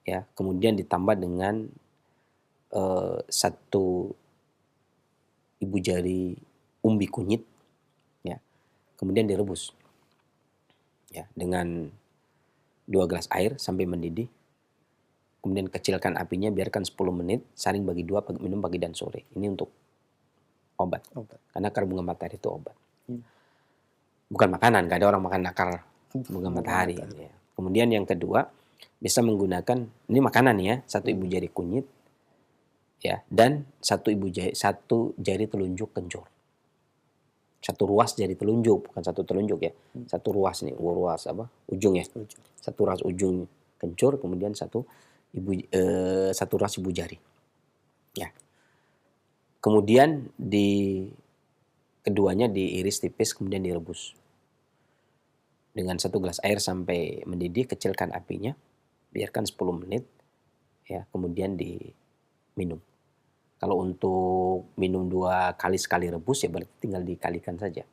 ya. Kemudian ditambah dengan 1 ibu jari umbi kunyit, ya. Kemudian direbus, ya, dengan 2 gelas air sampai mendidih. Kemudian kecilkan apinya, biarkan 10 menit, saring bagi 2, minum pagi dan sore. Ini untuk obat. Karena akar bunga matahari itu obat. Bukan makanan, gak ada orang makan akar bunga matahari. Ya. Kemudian yang kedua, bisa menggunakan, ini makanan ya, 1 ibu jari kunyit, ya, dan 1 jari telunjuk kencur. 1 ruas jari telunjuk, bukan 1 telunjuk ya. 1 ruas nih, ujung ya. 1 ruas ujung kencur, kemudian 1 ruas ibu jari. Ya. Kemudian keduanya diiris tipis, kemudian direbus. Dengan 1 gelas air sampai mendidih, kecilkan apinya, biarkan 10 menit, ya, kemudian diminum. Kalau untuk minum 2 kali sekali rebus, ya berarti tinggal dikalikan saja.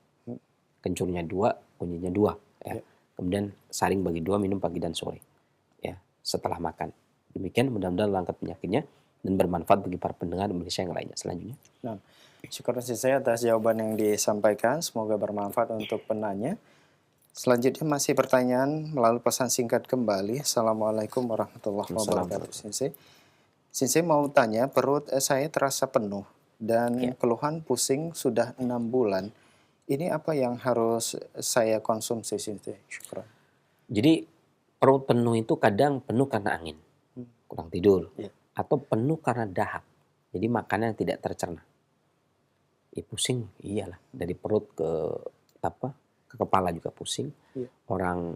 Kencurnya 2, kunyitnya 2, ya. Kemudian saring bagi 2, minum pagi dan sore, ya, setelah makan. Demikian, mudah-mudahan angkat penyakitnya dan bermanfaat bagi para pendengar Indonesia yang lainnya. Selanjutnya. Nah, syukur saya atas jawaban yang disampaikan. Semoga bermanfaat untuk penanya. Selanjutnya masih pertanyaan melalui pesan singkat kembali. Assalamualaikum warahmatullahi wabarakatuh, Sensei. Sensei mau tanya, perut saya terasa penuh dan keluhan pusing sudah 6 bulan. Ini apa yang harus saya konsumsi, Sensei? Syukran. Jadi perut penuh itu kadang penuh karena angin, kurang tidur, atau penuh karena dahak. Jadi makanan yang tidak tercerna. Pusing, iyalah, dari perut ke kepala juga pusing. Orang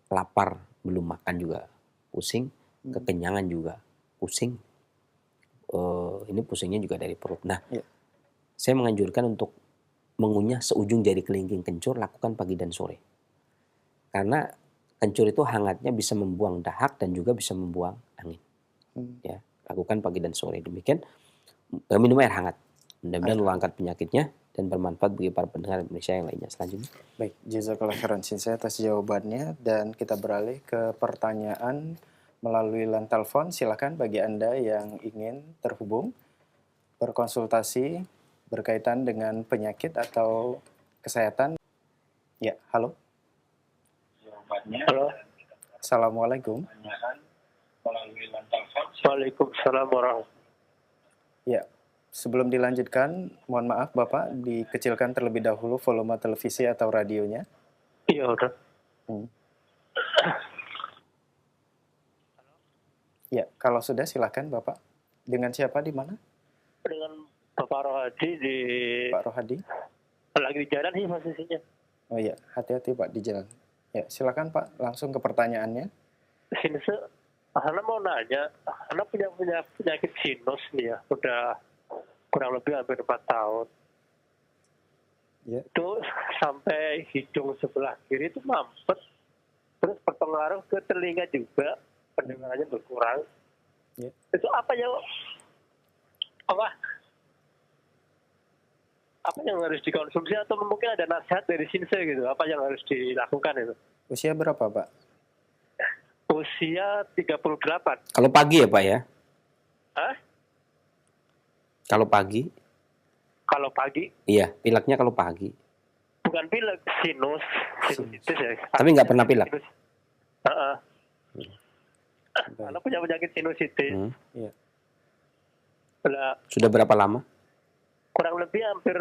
lapar belum makan juga pusing, kekenyangan juga pusing. Ini pusingnya juga dari perut. Nah, saya menganjurkan untuk mengunyah seujung jari kelingking kencur, lakukan pagi dan sore. Karena kencur itu hangatnya bisa membuang dahak dan juga bisa membuang angin. Ya, lakukan pagi dan sore. Demikian, minum air hangat. Mudah-mudahan Allah angkat penyakitnya dan bermanfaat bagi para pendengar Indonesia yang lainnya. Selanjutnya. Baik, jazakallah khairan Sensei atas jawabannya, dan kita beralih ke pertanyaan melalui line telepon. Silakan bagi Anda yang ingin terhubung, berkonsultasi berkaitan dengan penyakit atau kesehatan. Ya, halo. Halo. Assalamualaikum. Waalaikumsalam warahmatullahi. Ya. Sebelum dilanjutkan, mohon maaf Bapak, dikecilkan terlebih dahulu volume televisi atau radionya. Iya, udah. Ya, kalau sudah silakan Bapak. Dengan siapa di mana? Dengan Bapak Rohadi di... Pak Rohadi? Lagi di jalan sih posisinya. Oh iya, hati-hati Pak di jalan. Ya, silakan Pak, langsung ke pertanyaannya. Sinse Ana mau nanya, Ana punya penyakit sinus nih ya, udah kurang lebih hampir 4 tahun. Ya. Itu sampai hidung sebelah kiri itu mampet, terus berpengaruh ke telinga juga, pendengarannya berkurang. Ya. Itu apa yang harus dikonsumsi, atau mungkin ada nasihat dari Sinse gitu, apa yang harus dilakukan itu? Usia berapa, Pak? Usia 38. Kalau pagi ya Pak ya? Hah? Kalau pagi? Kalau pagi, Iya, pileknya kalau pagi. bukan pilek, sinusitis ya. Tapi nggak pernah pilek? Sinus. Anak punya penyakit sinusitis. Iya. Udah Sudah berapa lama? kurang lebih hampir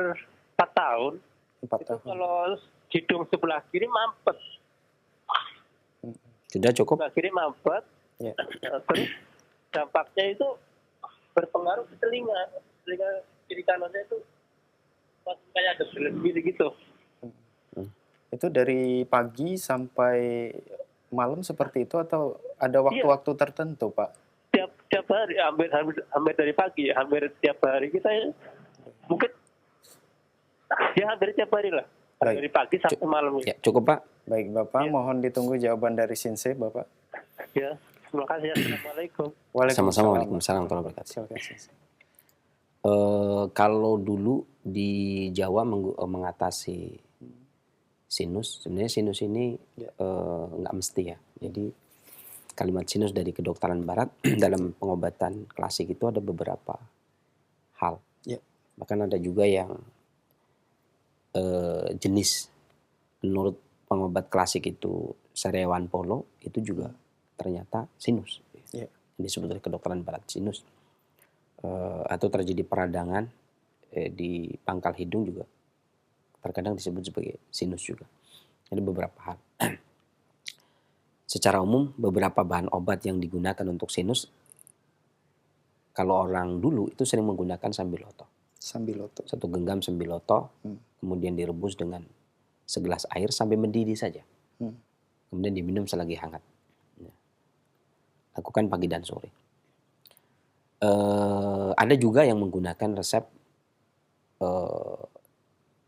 4 tahun. 4 Itu tahun. kalau hidung sebelah kiri mampet. Sudah cukup? Sebelah kiri mampet. Ya. Terus dampaknya itu berpengaruh ke telinga. Telinga kiri kanannya itu masih kayak ada berlebih gitu. Itu dari pagi sampai malam seperti itu atau ada waktu-waktu tertentu, Pak? Tiap hari, hampir dari pagi, hampir tiap hari kita ya, mungkin ya hampir tiap hari lah. Baik. Dari pagi sampai malam. Ya, cukup Pak. Baik, Bapak, Ya. mohon ditunggu jawaban dari Sinse, Bapak. Ya, terima kasih. Assalamualaikum. Sama-sama. Waalaikumsalam warahmatullahi wabarakatuh. Silakan, Sinse. Kalau dulu di Jawa mengatasi sinus, sebenarnya sinus ini Ya. nggak mesti ya. Jadi kalimat sinus dari kedokteran barat dalam pengobatan klasik itu ada beberapa hal. Ya. Bahkan ada juga yang jenis menurut pengobat klasik itu Sariawan Polo itu juga ternyata sinus. Ya. Ini disebut oleh kedokteran barat sinus. Atau terjadi peradangan di pangkal hidung juga terkadang disebut sebagai sinus juga. Ada beberapa hal. Secara umum beberapa bahan obat yang digunakan untuk sinus, kalau orang dulu itu sering menggunakan sambiloto. Sambiloto. 1 genggam sambiloto, kemudian direbus dengan segelas air sampai mendidih saja. Kemudian diminum selagi hangat. Lakukan pagi dan sore. Ada juga yang menggunakan resep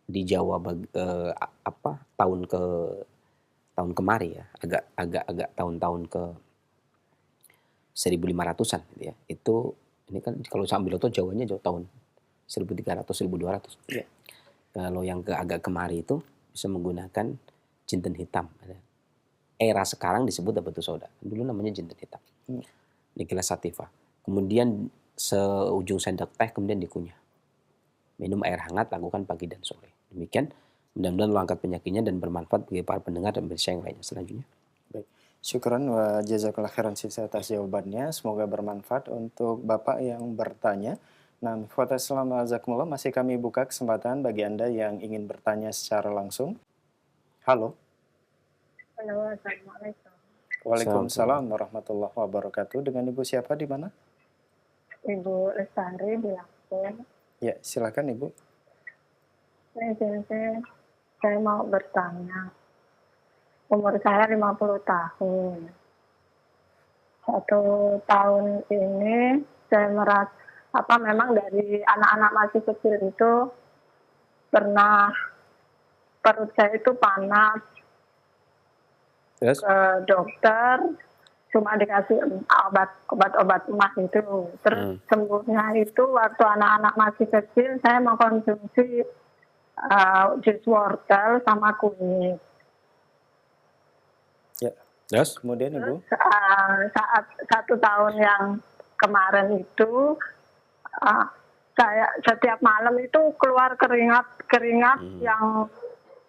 di Jawa tahun kemari ya, agak tahun-tahun ke 1500-an gitu ya. Itu ini kan kalau sambiloto Jawanya jauh tahun 1300 1200. Ya. Kalau yang agak kemari itu bisa menggunakan jinten hitam. Era sekarang disebut batu soda. Dulu namanya jinten hitam. Nigella sativa. Kemudian seujung sendok teh kemudian dikunyah. Minum air hangat, lakukan pagi dan sore. Demikian, mudah-mudahan lo angkat penyakitnya dan bermanfaat bagi para pendengar dan bersih yang lainnya selanjutnya. Baik. Syukran wa jazakallah khairan Sinse atas jawabannya. Semoga bermanfaat untuk Bapak yang bertanya. Nah, Fathah Islam Azakumullah, masih kami buka kesempatan bagi Anda yang ingin bertanya secara langsung. Halo. Halo, assalamualaikum. Waalaikumsalam warahmatullahi wabarakatuh. Dengan Ibu siapa di mana? Ibu Lestari di Lampung. Ya, silakan Ibu. Saya mau bertanya. Umur saya 50 tahun. 1 tahun ini saya merasa memang dari anak-anak masih kecil itu pernah perut saya itu panas. Yes. Ke dokter cuma dikasih obat-obat emah itu. Terus sembuhnya itu waktu anak-anak masih kecil saya mengkonsumsi jus wortel sama kunyit. Ya. Yes. Kemudian Ibu. Saat 1 tahun yang kemarin itu saya setiap malam itu keluar keringat yang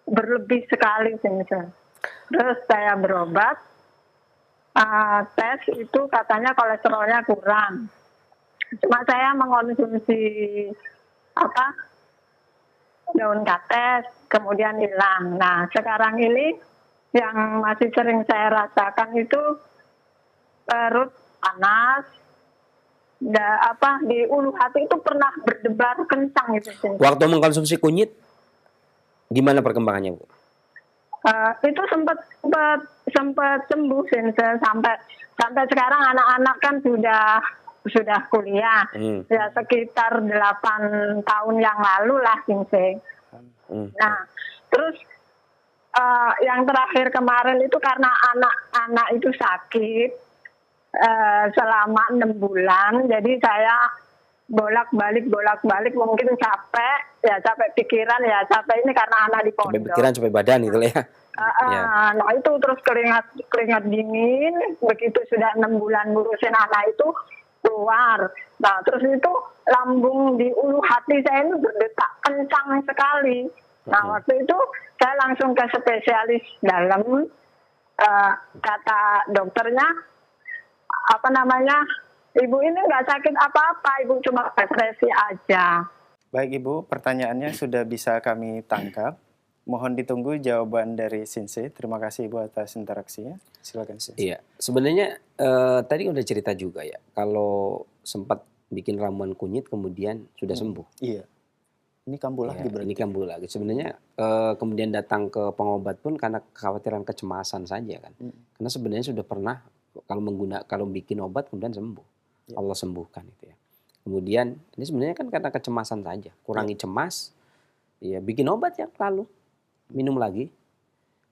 berlebih sekali misalnya. Terus saya berobat, tes itu katanya kolesterolnya kurang. Cuma saya mengkonsumsi daun kates, kemudian hilang. Nah, sekarang ini yang masih sering saya rasakan itu perut panas, di ulu hati itu pernah berdebar kencang gitu. Waktu mengkonsumsi kunyit, gimana perkembangannya Bu? Itu sempat sempat sembuh Sensei, sampai sekarang anak-anak kan sudah kuliah. Ya sekitar 8 tahun yang lalu lah Sensei. Nah, terus yang terakhir kemarin itu karena anak-anak itu sakit selama 6 bulan, jadi saya bolak-balik mungkin capek pikiran, capek ini karena anak di pondok. Capek pikiran, capek badan gitu ya. Nah itu terus keringat dingin, begitu sudah 6 bulan ngurusin anak itu keluar. Nah terus itu lambung di ulu hati saya ini berdetak kencang sekali. Nah waktu itu saya langsung ke spesialis dalam, kata dokternya ibu ini nggak sakit apa-apa, ibu cuma depresi aja. Baik Ibu, pertanyaannya sudah bisa kami tangkap. Mohon ditunggu jawaban dari Sensei. Terima kasih Ibu atas interaksinya. Silakan Sensei. Iya, sebenarnya tadi udah cerita juga ya, kalau sempat bikin ramuan kunyit kemudian sudah sembuh. Iya. Ini kambuh lagi berarti. Ini kambuh lagi. Sebenarnya kemudian datang ke pengobat pun karena kekhawatiran kecemasan saja kan. Karena sebenarnya sudah pernah kalau bikin obat kemudian sembuh. Allah sembuhkan itu ya. Kemudian ini sebenarnya kan karena kecemasan saja. Kurangi cemas, ya bikin obat ya lalu minum lagi.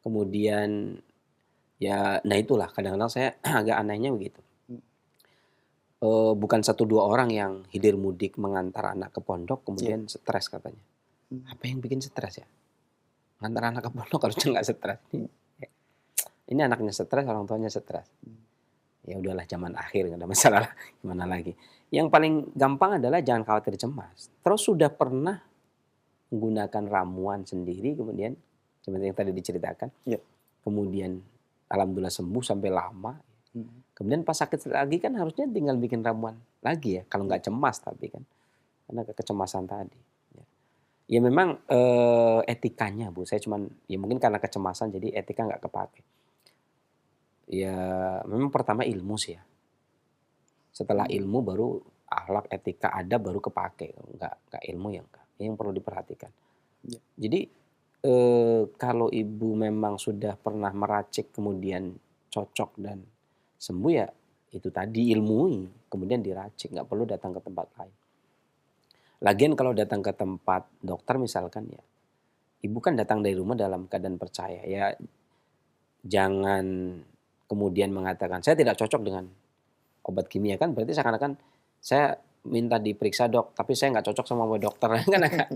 Kemudian nah itulah kadang-kadang saya agak anehnya begitu. Bukan 1-2 orang yang hilir mudik mengantar anak ke pondok kemudian stres katanya. Apa yang bikin stres ya? Mengantar anak ke pondok harusnya nggak stres. Ini anaknya stres, orang tuanya stres. Ya udahlah, zaman akhir nggak ada masalah, gimana lagi. Yang paling gampang adalah jangan khawatir cemas. Terus sudah pernah menggunakan ramuan sendiri kemudian seperti yang tadi diceritakan. Kemudian alhamdulillah sembuh sampai lama. Kemudian pas sakit lagi kan harusnya tinggal bikin ramuan lagi ya, kalau nggak cemas tapi kan. Karena kecemasan tadi. Ya memang etikanya Bu, saya cuman ya mungkin karena kecemasan jadi etika nggak kepake. Ya memang pertama ilmu sih ya. Setelah ilmu baru akhlak, etika, adab baru kepake. Enggak ilmu ya enggak. Yang perlu diperhatikan. Jadi kalau ibu memang sudah pernah meracik kemudian cocok dan sembuh ya itu tadi ilmui kemudian diracik, nggak perlu datang ke tempat lain. Lagian kalau datang ke tempat dokter misalkan ya, ibu kan datang dari rumah dalam keadaan percaya ya, jangan kemudian mengatakan saya tidak cocok dengan obat kimia, kan berarti seakan-akan saya minta diperiksa dok tapi saya nggak cocok sama obat dokter kan agak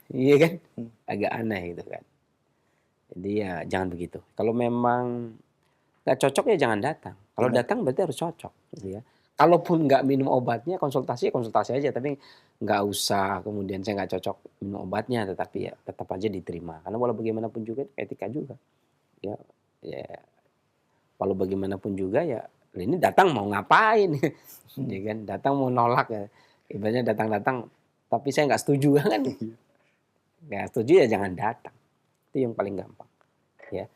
iya kan agak aneh gitu kan. Jadi ya jangan begitu. Kalau memang nggak cocok ya jangan datang. Kalau datang berarti harus cocok gitu ya. Kalaupun nggak minum obatnya konsultasi aja, tapi nggak usah kemudian saya nggak cocok minum obatnya, tetapi ya tetap aja diterima karena walau bagaimanapun juga etika juga ya walau bagaimanapun juga ya ini datang mau ngapain ya kan, datang mau nolak ya ibaratnya datang tapi saya nggak setuju kan, nggak setuju ya jangan datang, itu yang paling gampang ya.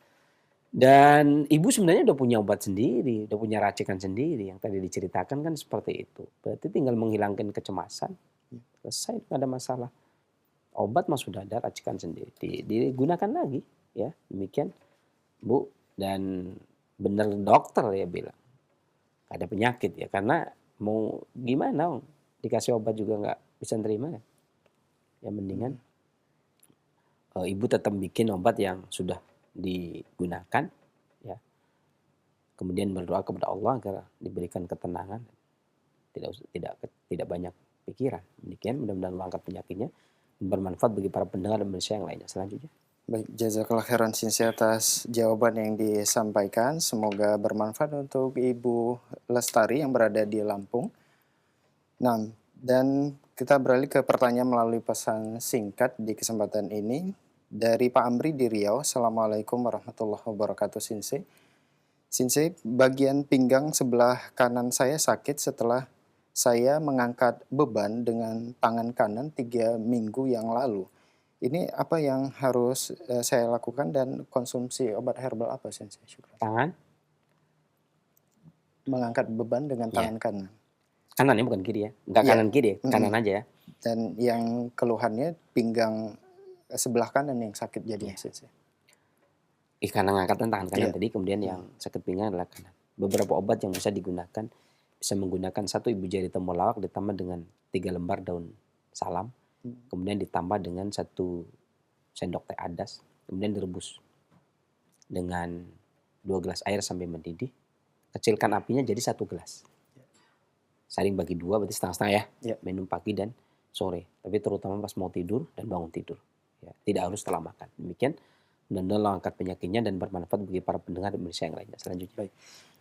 Dan ibu sebenarnya udah punya obat sendiri, udah punya racikan sendiri yang tadi diceritakan kan seperti itu. Berarti tinggal menghilangkan kecemasan, selesai, nggak ada masalah. Obat mah sudah ada, racikan sendiri, digunakan lagi ya. Demikian Bu, dan benar dokter ya bilang ada penyakit ya, karena mau gimana dikasih obat juga nggak bisa nerima ya. Ya mendingan ibu tetap bikin obat yang sudah digunakan ya, kemudian berdoa kepada Allah agar diberikan ketenangan, tidak banyak pikiran. Demikian mudah-mudahan mengangkat penyakitnya, bermanfaat bagi para pendengar dan manusia yang lainnya. Selanjutnya baik, jazakallah khairan Sensei atas jawaban yang disampaikan, semoga bermanfaat untuk Ibu Lestari yang berada di Lampung. Nah, dan kita beralih ke pertanyaan melalui pesan singkat di kesempatan ini. Dari Pak Amri di Riau, Assalamualaikum warahmatullahi wabarakatuh Sensei. Sensei, bagian pinggang sebelah kanan saya sakit setelah saya mengangkat beban dengan tangan kanan 3 minggu yang lalu. Ini apa yang harus saya lakukan dan konsumsi obat herbal apa Sensei? Syukur. tangan Mengangkat beban dengan tangan kanan. kanan ya, bukan kiri ya, nggak kanan kiri ya, kanan aja ya. Dan yang keluhannya pinggang sebelah kanan yang sakit jadinya Sensei. Karena ngangkatan tangan kanan Iya. tadi, kemudian yang sakit pinggang adalah kanan. Beberapa obat yang bisa digunakan, bisa menggunakan 1 ibu jari temulawak ditambah dengan 3 lembar daun salam, kemudian ditambah dengan 1 sendok teh adas, kemudian direbus dengan 2 gelas air sampai mendidih. Kecilkan apinya jadi 1 gelas. Saring bagi 2 berarti setengah-setengah ya. Ya. Minum pagi dan sore. Tapi terutama pas mau tidur dan bangun tidur. Ya, tidak harus setelah makan. Demikian. Mudah-mudahan angkat penyakitnya dan bermanfaat bagi para pendengar dan pemirsa yang lainnya. Selanjutnya. Baik.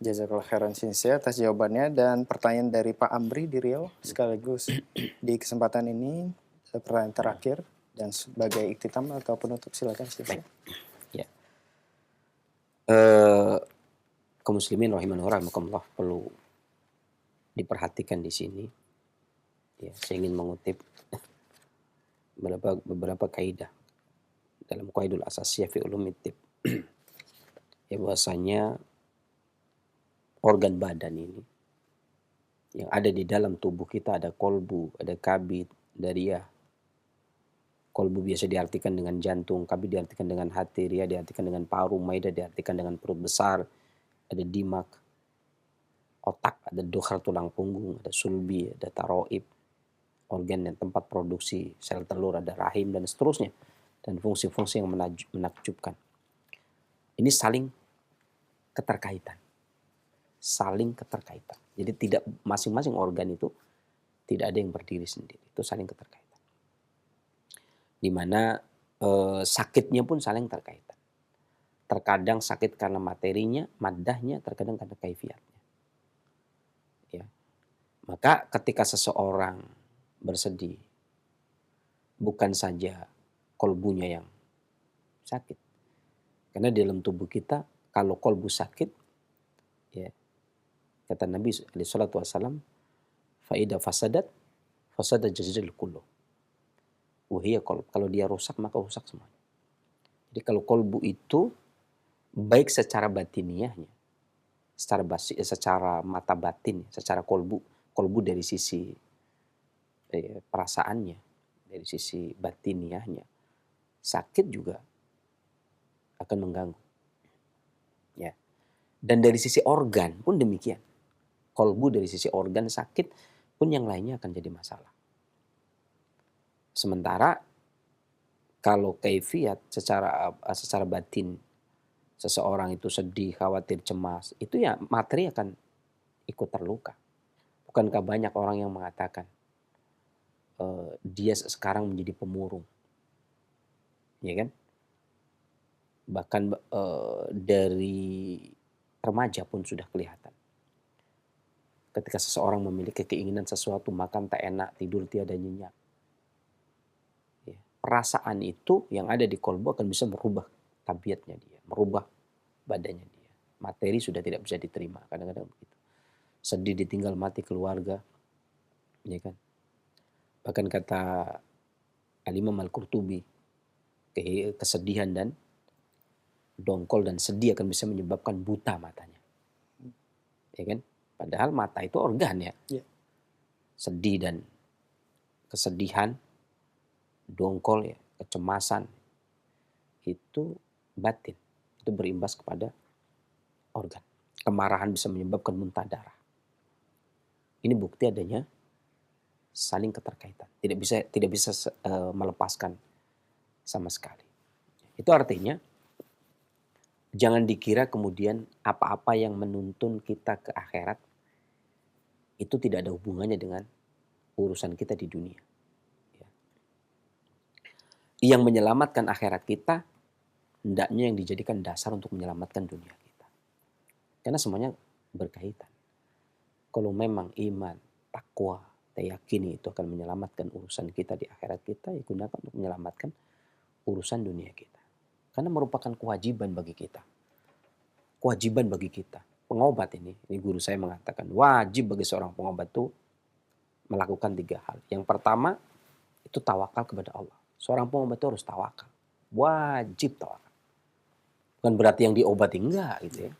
Jazakallah khairan Sinsia atas jawabannya, dan pertanyaan dari Pak Amri di Riau sekaligus di kesempatan ini pertanyaan terakhir dan sebagai iktitam atau penutup, silakan Sinsia. Ya. Kaum muslimin rahimahullah rahimakumullah, perlu diperhatikan di sini. Ya, saya ingin mengutip beberapa kaidah dalam qaidul asasiyah fi ulumit tib. Ya, bahwasanya organ badan ini yang ada di dalam tubuh kita, ada kolbu, ada kabid, ada riyah. Kolbu biasa diartikan dengan jantung, kabid diartikan dengan hati, riyah diartikan dengan paru, maida diartikan dengan perut besar, ada dimak, otak, ada dokhar tulang punggung, ada sulbi, ada taroib, organ dan tempat produksi sel telur, ada rahim, dan seterusnya. Dan fungsi-fungsi yang menakjubkan. Ini saling keterkaitan. Saling keterkaitan. Jadi tidak masing-masing organ itu tidak ada yang berdiri sendiri. Itu saling keterkaitan. Di mana sakitnya pun saling terkaitan. Terkadang sakit karena materinya, maddahnya, terkadang karena kaifiatnya. Ya. Maka ketika seseorang bersedih, bukan saja kolbunya yang sakit. Karena di dalam tubuh kita, kalau kolbu sakit, ya, kata Nabi SAW, faida fasadat, fasadat jasadul kullu. Wahia kolb. Kalau dia rusak, maka rusak semuanya. Jadi kalau kolbu itu, baik secara batiniahnya, secara mata batin, secara kolbu dari sisi perasaannya, dari sisi batiniahnya, sakit juga akan mengganggu. Ya. Dan dari sisi organ pun demikian. Kolbu dari sisi organ sakit pun yang lainnya akan jadi masalah. Sementara kalau kaifiat secara batin seseorang itu sedih, khawatir, cemas, itu ya materi akan ikut terluka. Bukankah banyak orang yang mengatakan dia sekarang menjadi pemurung, ya kan? Bahkan dari remaja pun sudah kelihatan. Ketika seseorang memiliki keinginan sesuatu, makan tak enak, tidur tiada nyenyak. Ya, perasaan itu yang ada di kolbu akan bisa merubah tabiatnya dia, merubah badannya dia. Materi sudah tidak bisa diterima, kadang-kadang begitu. Sedih ditinggal mati keluarga, ya kan? Bahkan kata Al-Imam Al-Qurtubi, kesedihan dan dongkol dan sedih akan bisa menyebabkan buta matanya. Ya kan? Padahal mata itu organ ya. Yeah. Sedih dan kesedihan, dongkol ya, kecemasan, itu batin. Itu berimbas kepada organ. Kemarahan bisa menyebabkan muntah darah. Ini bukti adanya saling keterkaitan. Tidak bisa melepaskan sama sekali. Itu artinya jangan dikira kemudian apa-apa yang menuntun kita ke akhirat itu tidak ada hubungannya dengan urusan kita di dunia. Ya. Yang menyelamatkan akhirat kita hendaknya yang dijadikan dasar untuk menyelamatkan dunia kita. Karena semuanya berkaitan. Kalau memang iman, takwa, kita yakini itu akan menyelamatkan urusan kita di akhirat kita, ya gunakan untuk menyelamatkan urusan dunia kita. Karena merupakan kewajiban bagi kita. Kewajiban bagi kita. Pengobat ini guru saya mengatakan, wajib bagi seorang pengobat itu melakukan 3 hal. Yang pertama, itu tawakal kepada Allah. Seorang pengobat itu harus tawakal. Wajib tawakal. Bukan berarti yang diobati, enggak gitu ya.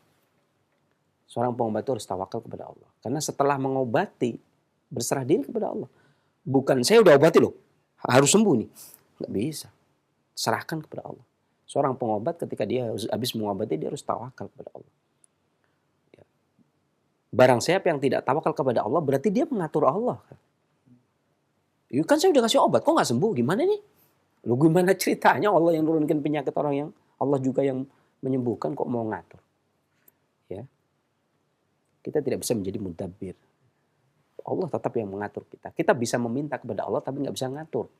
Seorang pengobat itu harus tawakal kepada Allah. Karena setelah mengobati, berserah diri kepada Allah. Bukan saya udah obati loh, harus sembuh nih. Nggak bisa. Serahkan kepada Allah. Seorang pengobat ketika dia habis mengobati dia harus tawakal kepada Allah. Ya. Barang siapa yang tidak tawakal kepada Allah berarti dia mengatur Allah. Ya kan saya udah kasih obat, kok nggak sembuh? Gimana nih? Lu gimana ceritanya Allah yang nurunkan penyakit orang yang Allah juga yang menyembuhkan kok mau ngatur? Ya. Kita tidak bisa menjadi mudabbir. Allah tetap yang mengatur kita. Kita bisa meminta kepada Allah tapi nggak bisa ngatur.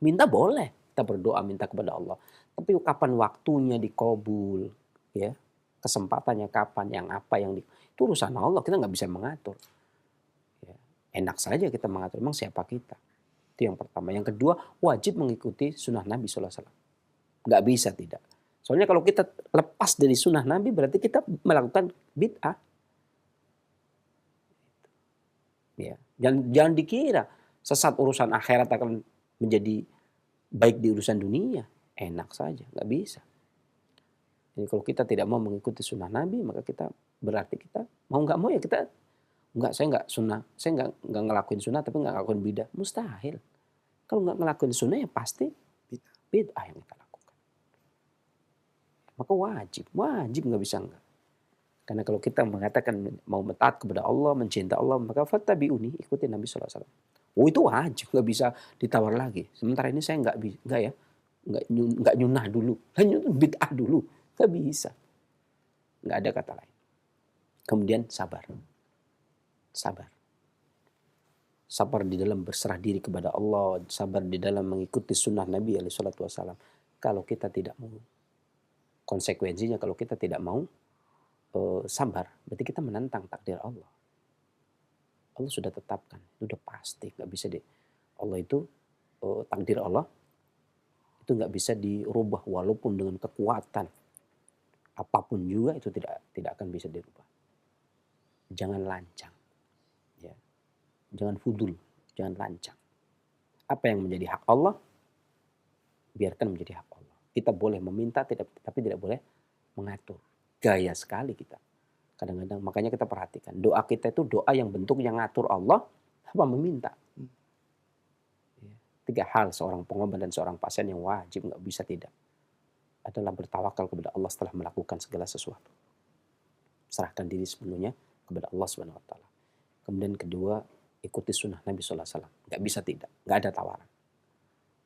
Minta boleh, kita berdoa minta kepada Allah. Tapi kapan waktunya dikabul, ya, kesempatannya kapan, yang apa yang itu urusan Allah. Kita nggak bisa mengatur. Ya. Enak saja kita mengatur. Emang siapa kita? Itu yang pertama. Yang kedua, wajib mengikuti sunnah Nabi SAW. Nggak bisa tidak. Soalnya kalau kita lepas dari sunnah Nabi berarti kita melakukan bid'ah. Ya. Jangan dikira sesat urusan akhirat akan menjadi baik di urusan dunia. Enak saja, nggak bisa. Jadi kalau kita tidak mau mengikuti sunnah Nabi, maka kita berarti kita mau nggak mau ya kita saya nggak sunnah, saya nggak ngelakuin sunnah tapi nggak ngelakuin bidah, mustahil. Kalau nggak ngelakuin sunnah ya pasti bid'ah yang kita lakukan. Maka wajib nggak bisa nggak. Karena kalau kita mengatakan mau taat kepada Allah, mencinta Allah, maka fattabi'uni, ikuti Nabi SAW. Oh itu wajib, nggak bisa ditawar lagi. Sementara ini saya nggak nyunah dulu, hanya bid'ah dulu, nggak bisa. Nggak ada kata lain. Kemudian sabar. Sabar di dalam berserah diri kepada Allah, sabar di dalam mengikuti sunnah Nabi SAW. Kalau kita tidak mau, konsekuensinya kalau kita tidak mau sabar, berarti kita menentang takdir Allah. Allah sudah tetapkan, itu udah pasti, nggak bisa Allah itu takdir Allah itu nggak bisa dirubah walaupun dengan kekuatan apapun juga itu tidak akan bisa dirubah. Jangan lancang, ya, jangan fudul, jangan lancang. Apa yang menjadi hak Allah, biarkan menjadi hak Allah. Kita boleh meminta, tapi tidak boleh mengatur. Gaya sekali kita. Kadang-kadang makanya kita perhatikan. Doa kita itu doa yang bentuknya ngatur Allah apa meminta. 3 hal seorang pengobat dan seorang pasien yang wajib nggak bisa tidak. Adalah bertawakal kepada Allah setelah melakukan segala sesuatu. Serahkan diri sepenuhnya kepada Allah SWT. Kemudian kedua, ikuti sunnah Nabi SAW. Nggak bisa tidak. Nggak ada tawaran.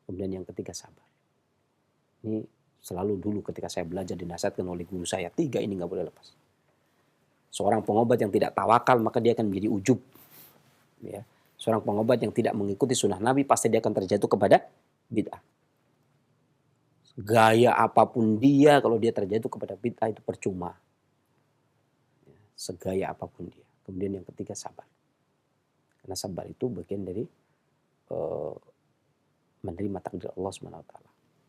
Kemudian yang ketiga, sabar. Ini selalu dulu ketika saya belajar dinasihatkan oleh guru saya, 3 ini nggak boleh lepas. Seorang pengobat yang tidak tawakal maka dia akan menjadi ujub. Ya. Seorang pengobat yang tidak mengikuti sunnah Nabi pasti dia akan terjatuh kepada bid'ah. Gaya apapun dia kalau dia terjatuh kepada bid'ah itu percuma. Ya. Segaya apapun dia. Kemudian yang ketiga sabar. Karena sabar itu bagian dari menerima takdir Allah SWT.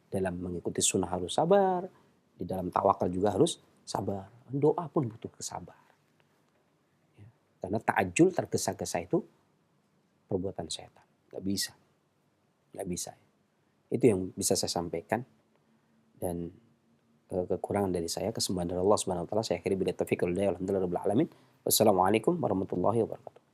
Dalam mengikuti sunnah harus sabar. Di dalam tawakal juga harus sabar. Doa pun butuh kesabaran. Ya. Karena ta'ajul, tergesa-gesa itu perbuatan setan. Gak bisa. Itu yang bisa saya sampaikan. Dan kekurangan dari saya, kesembuhan dari Allah SWT. Saya akhiri bila taufiq wal hidayah. Alhamdulillah rabbil alamin. Wassalamualaikum warahmatullahi wabarakatuh.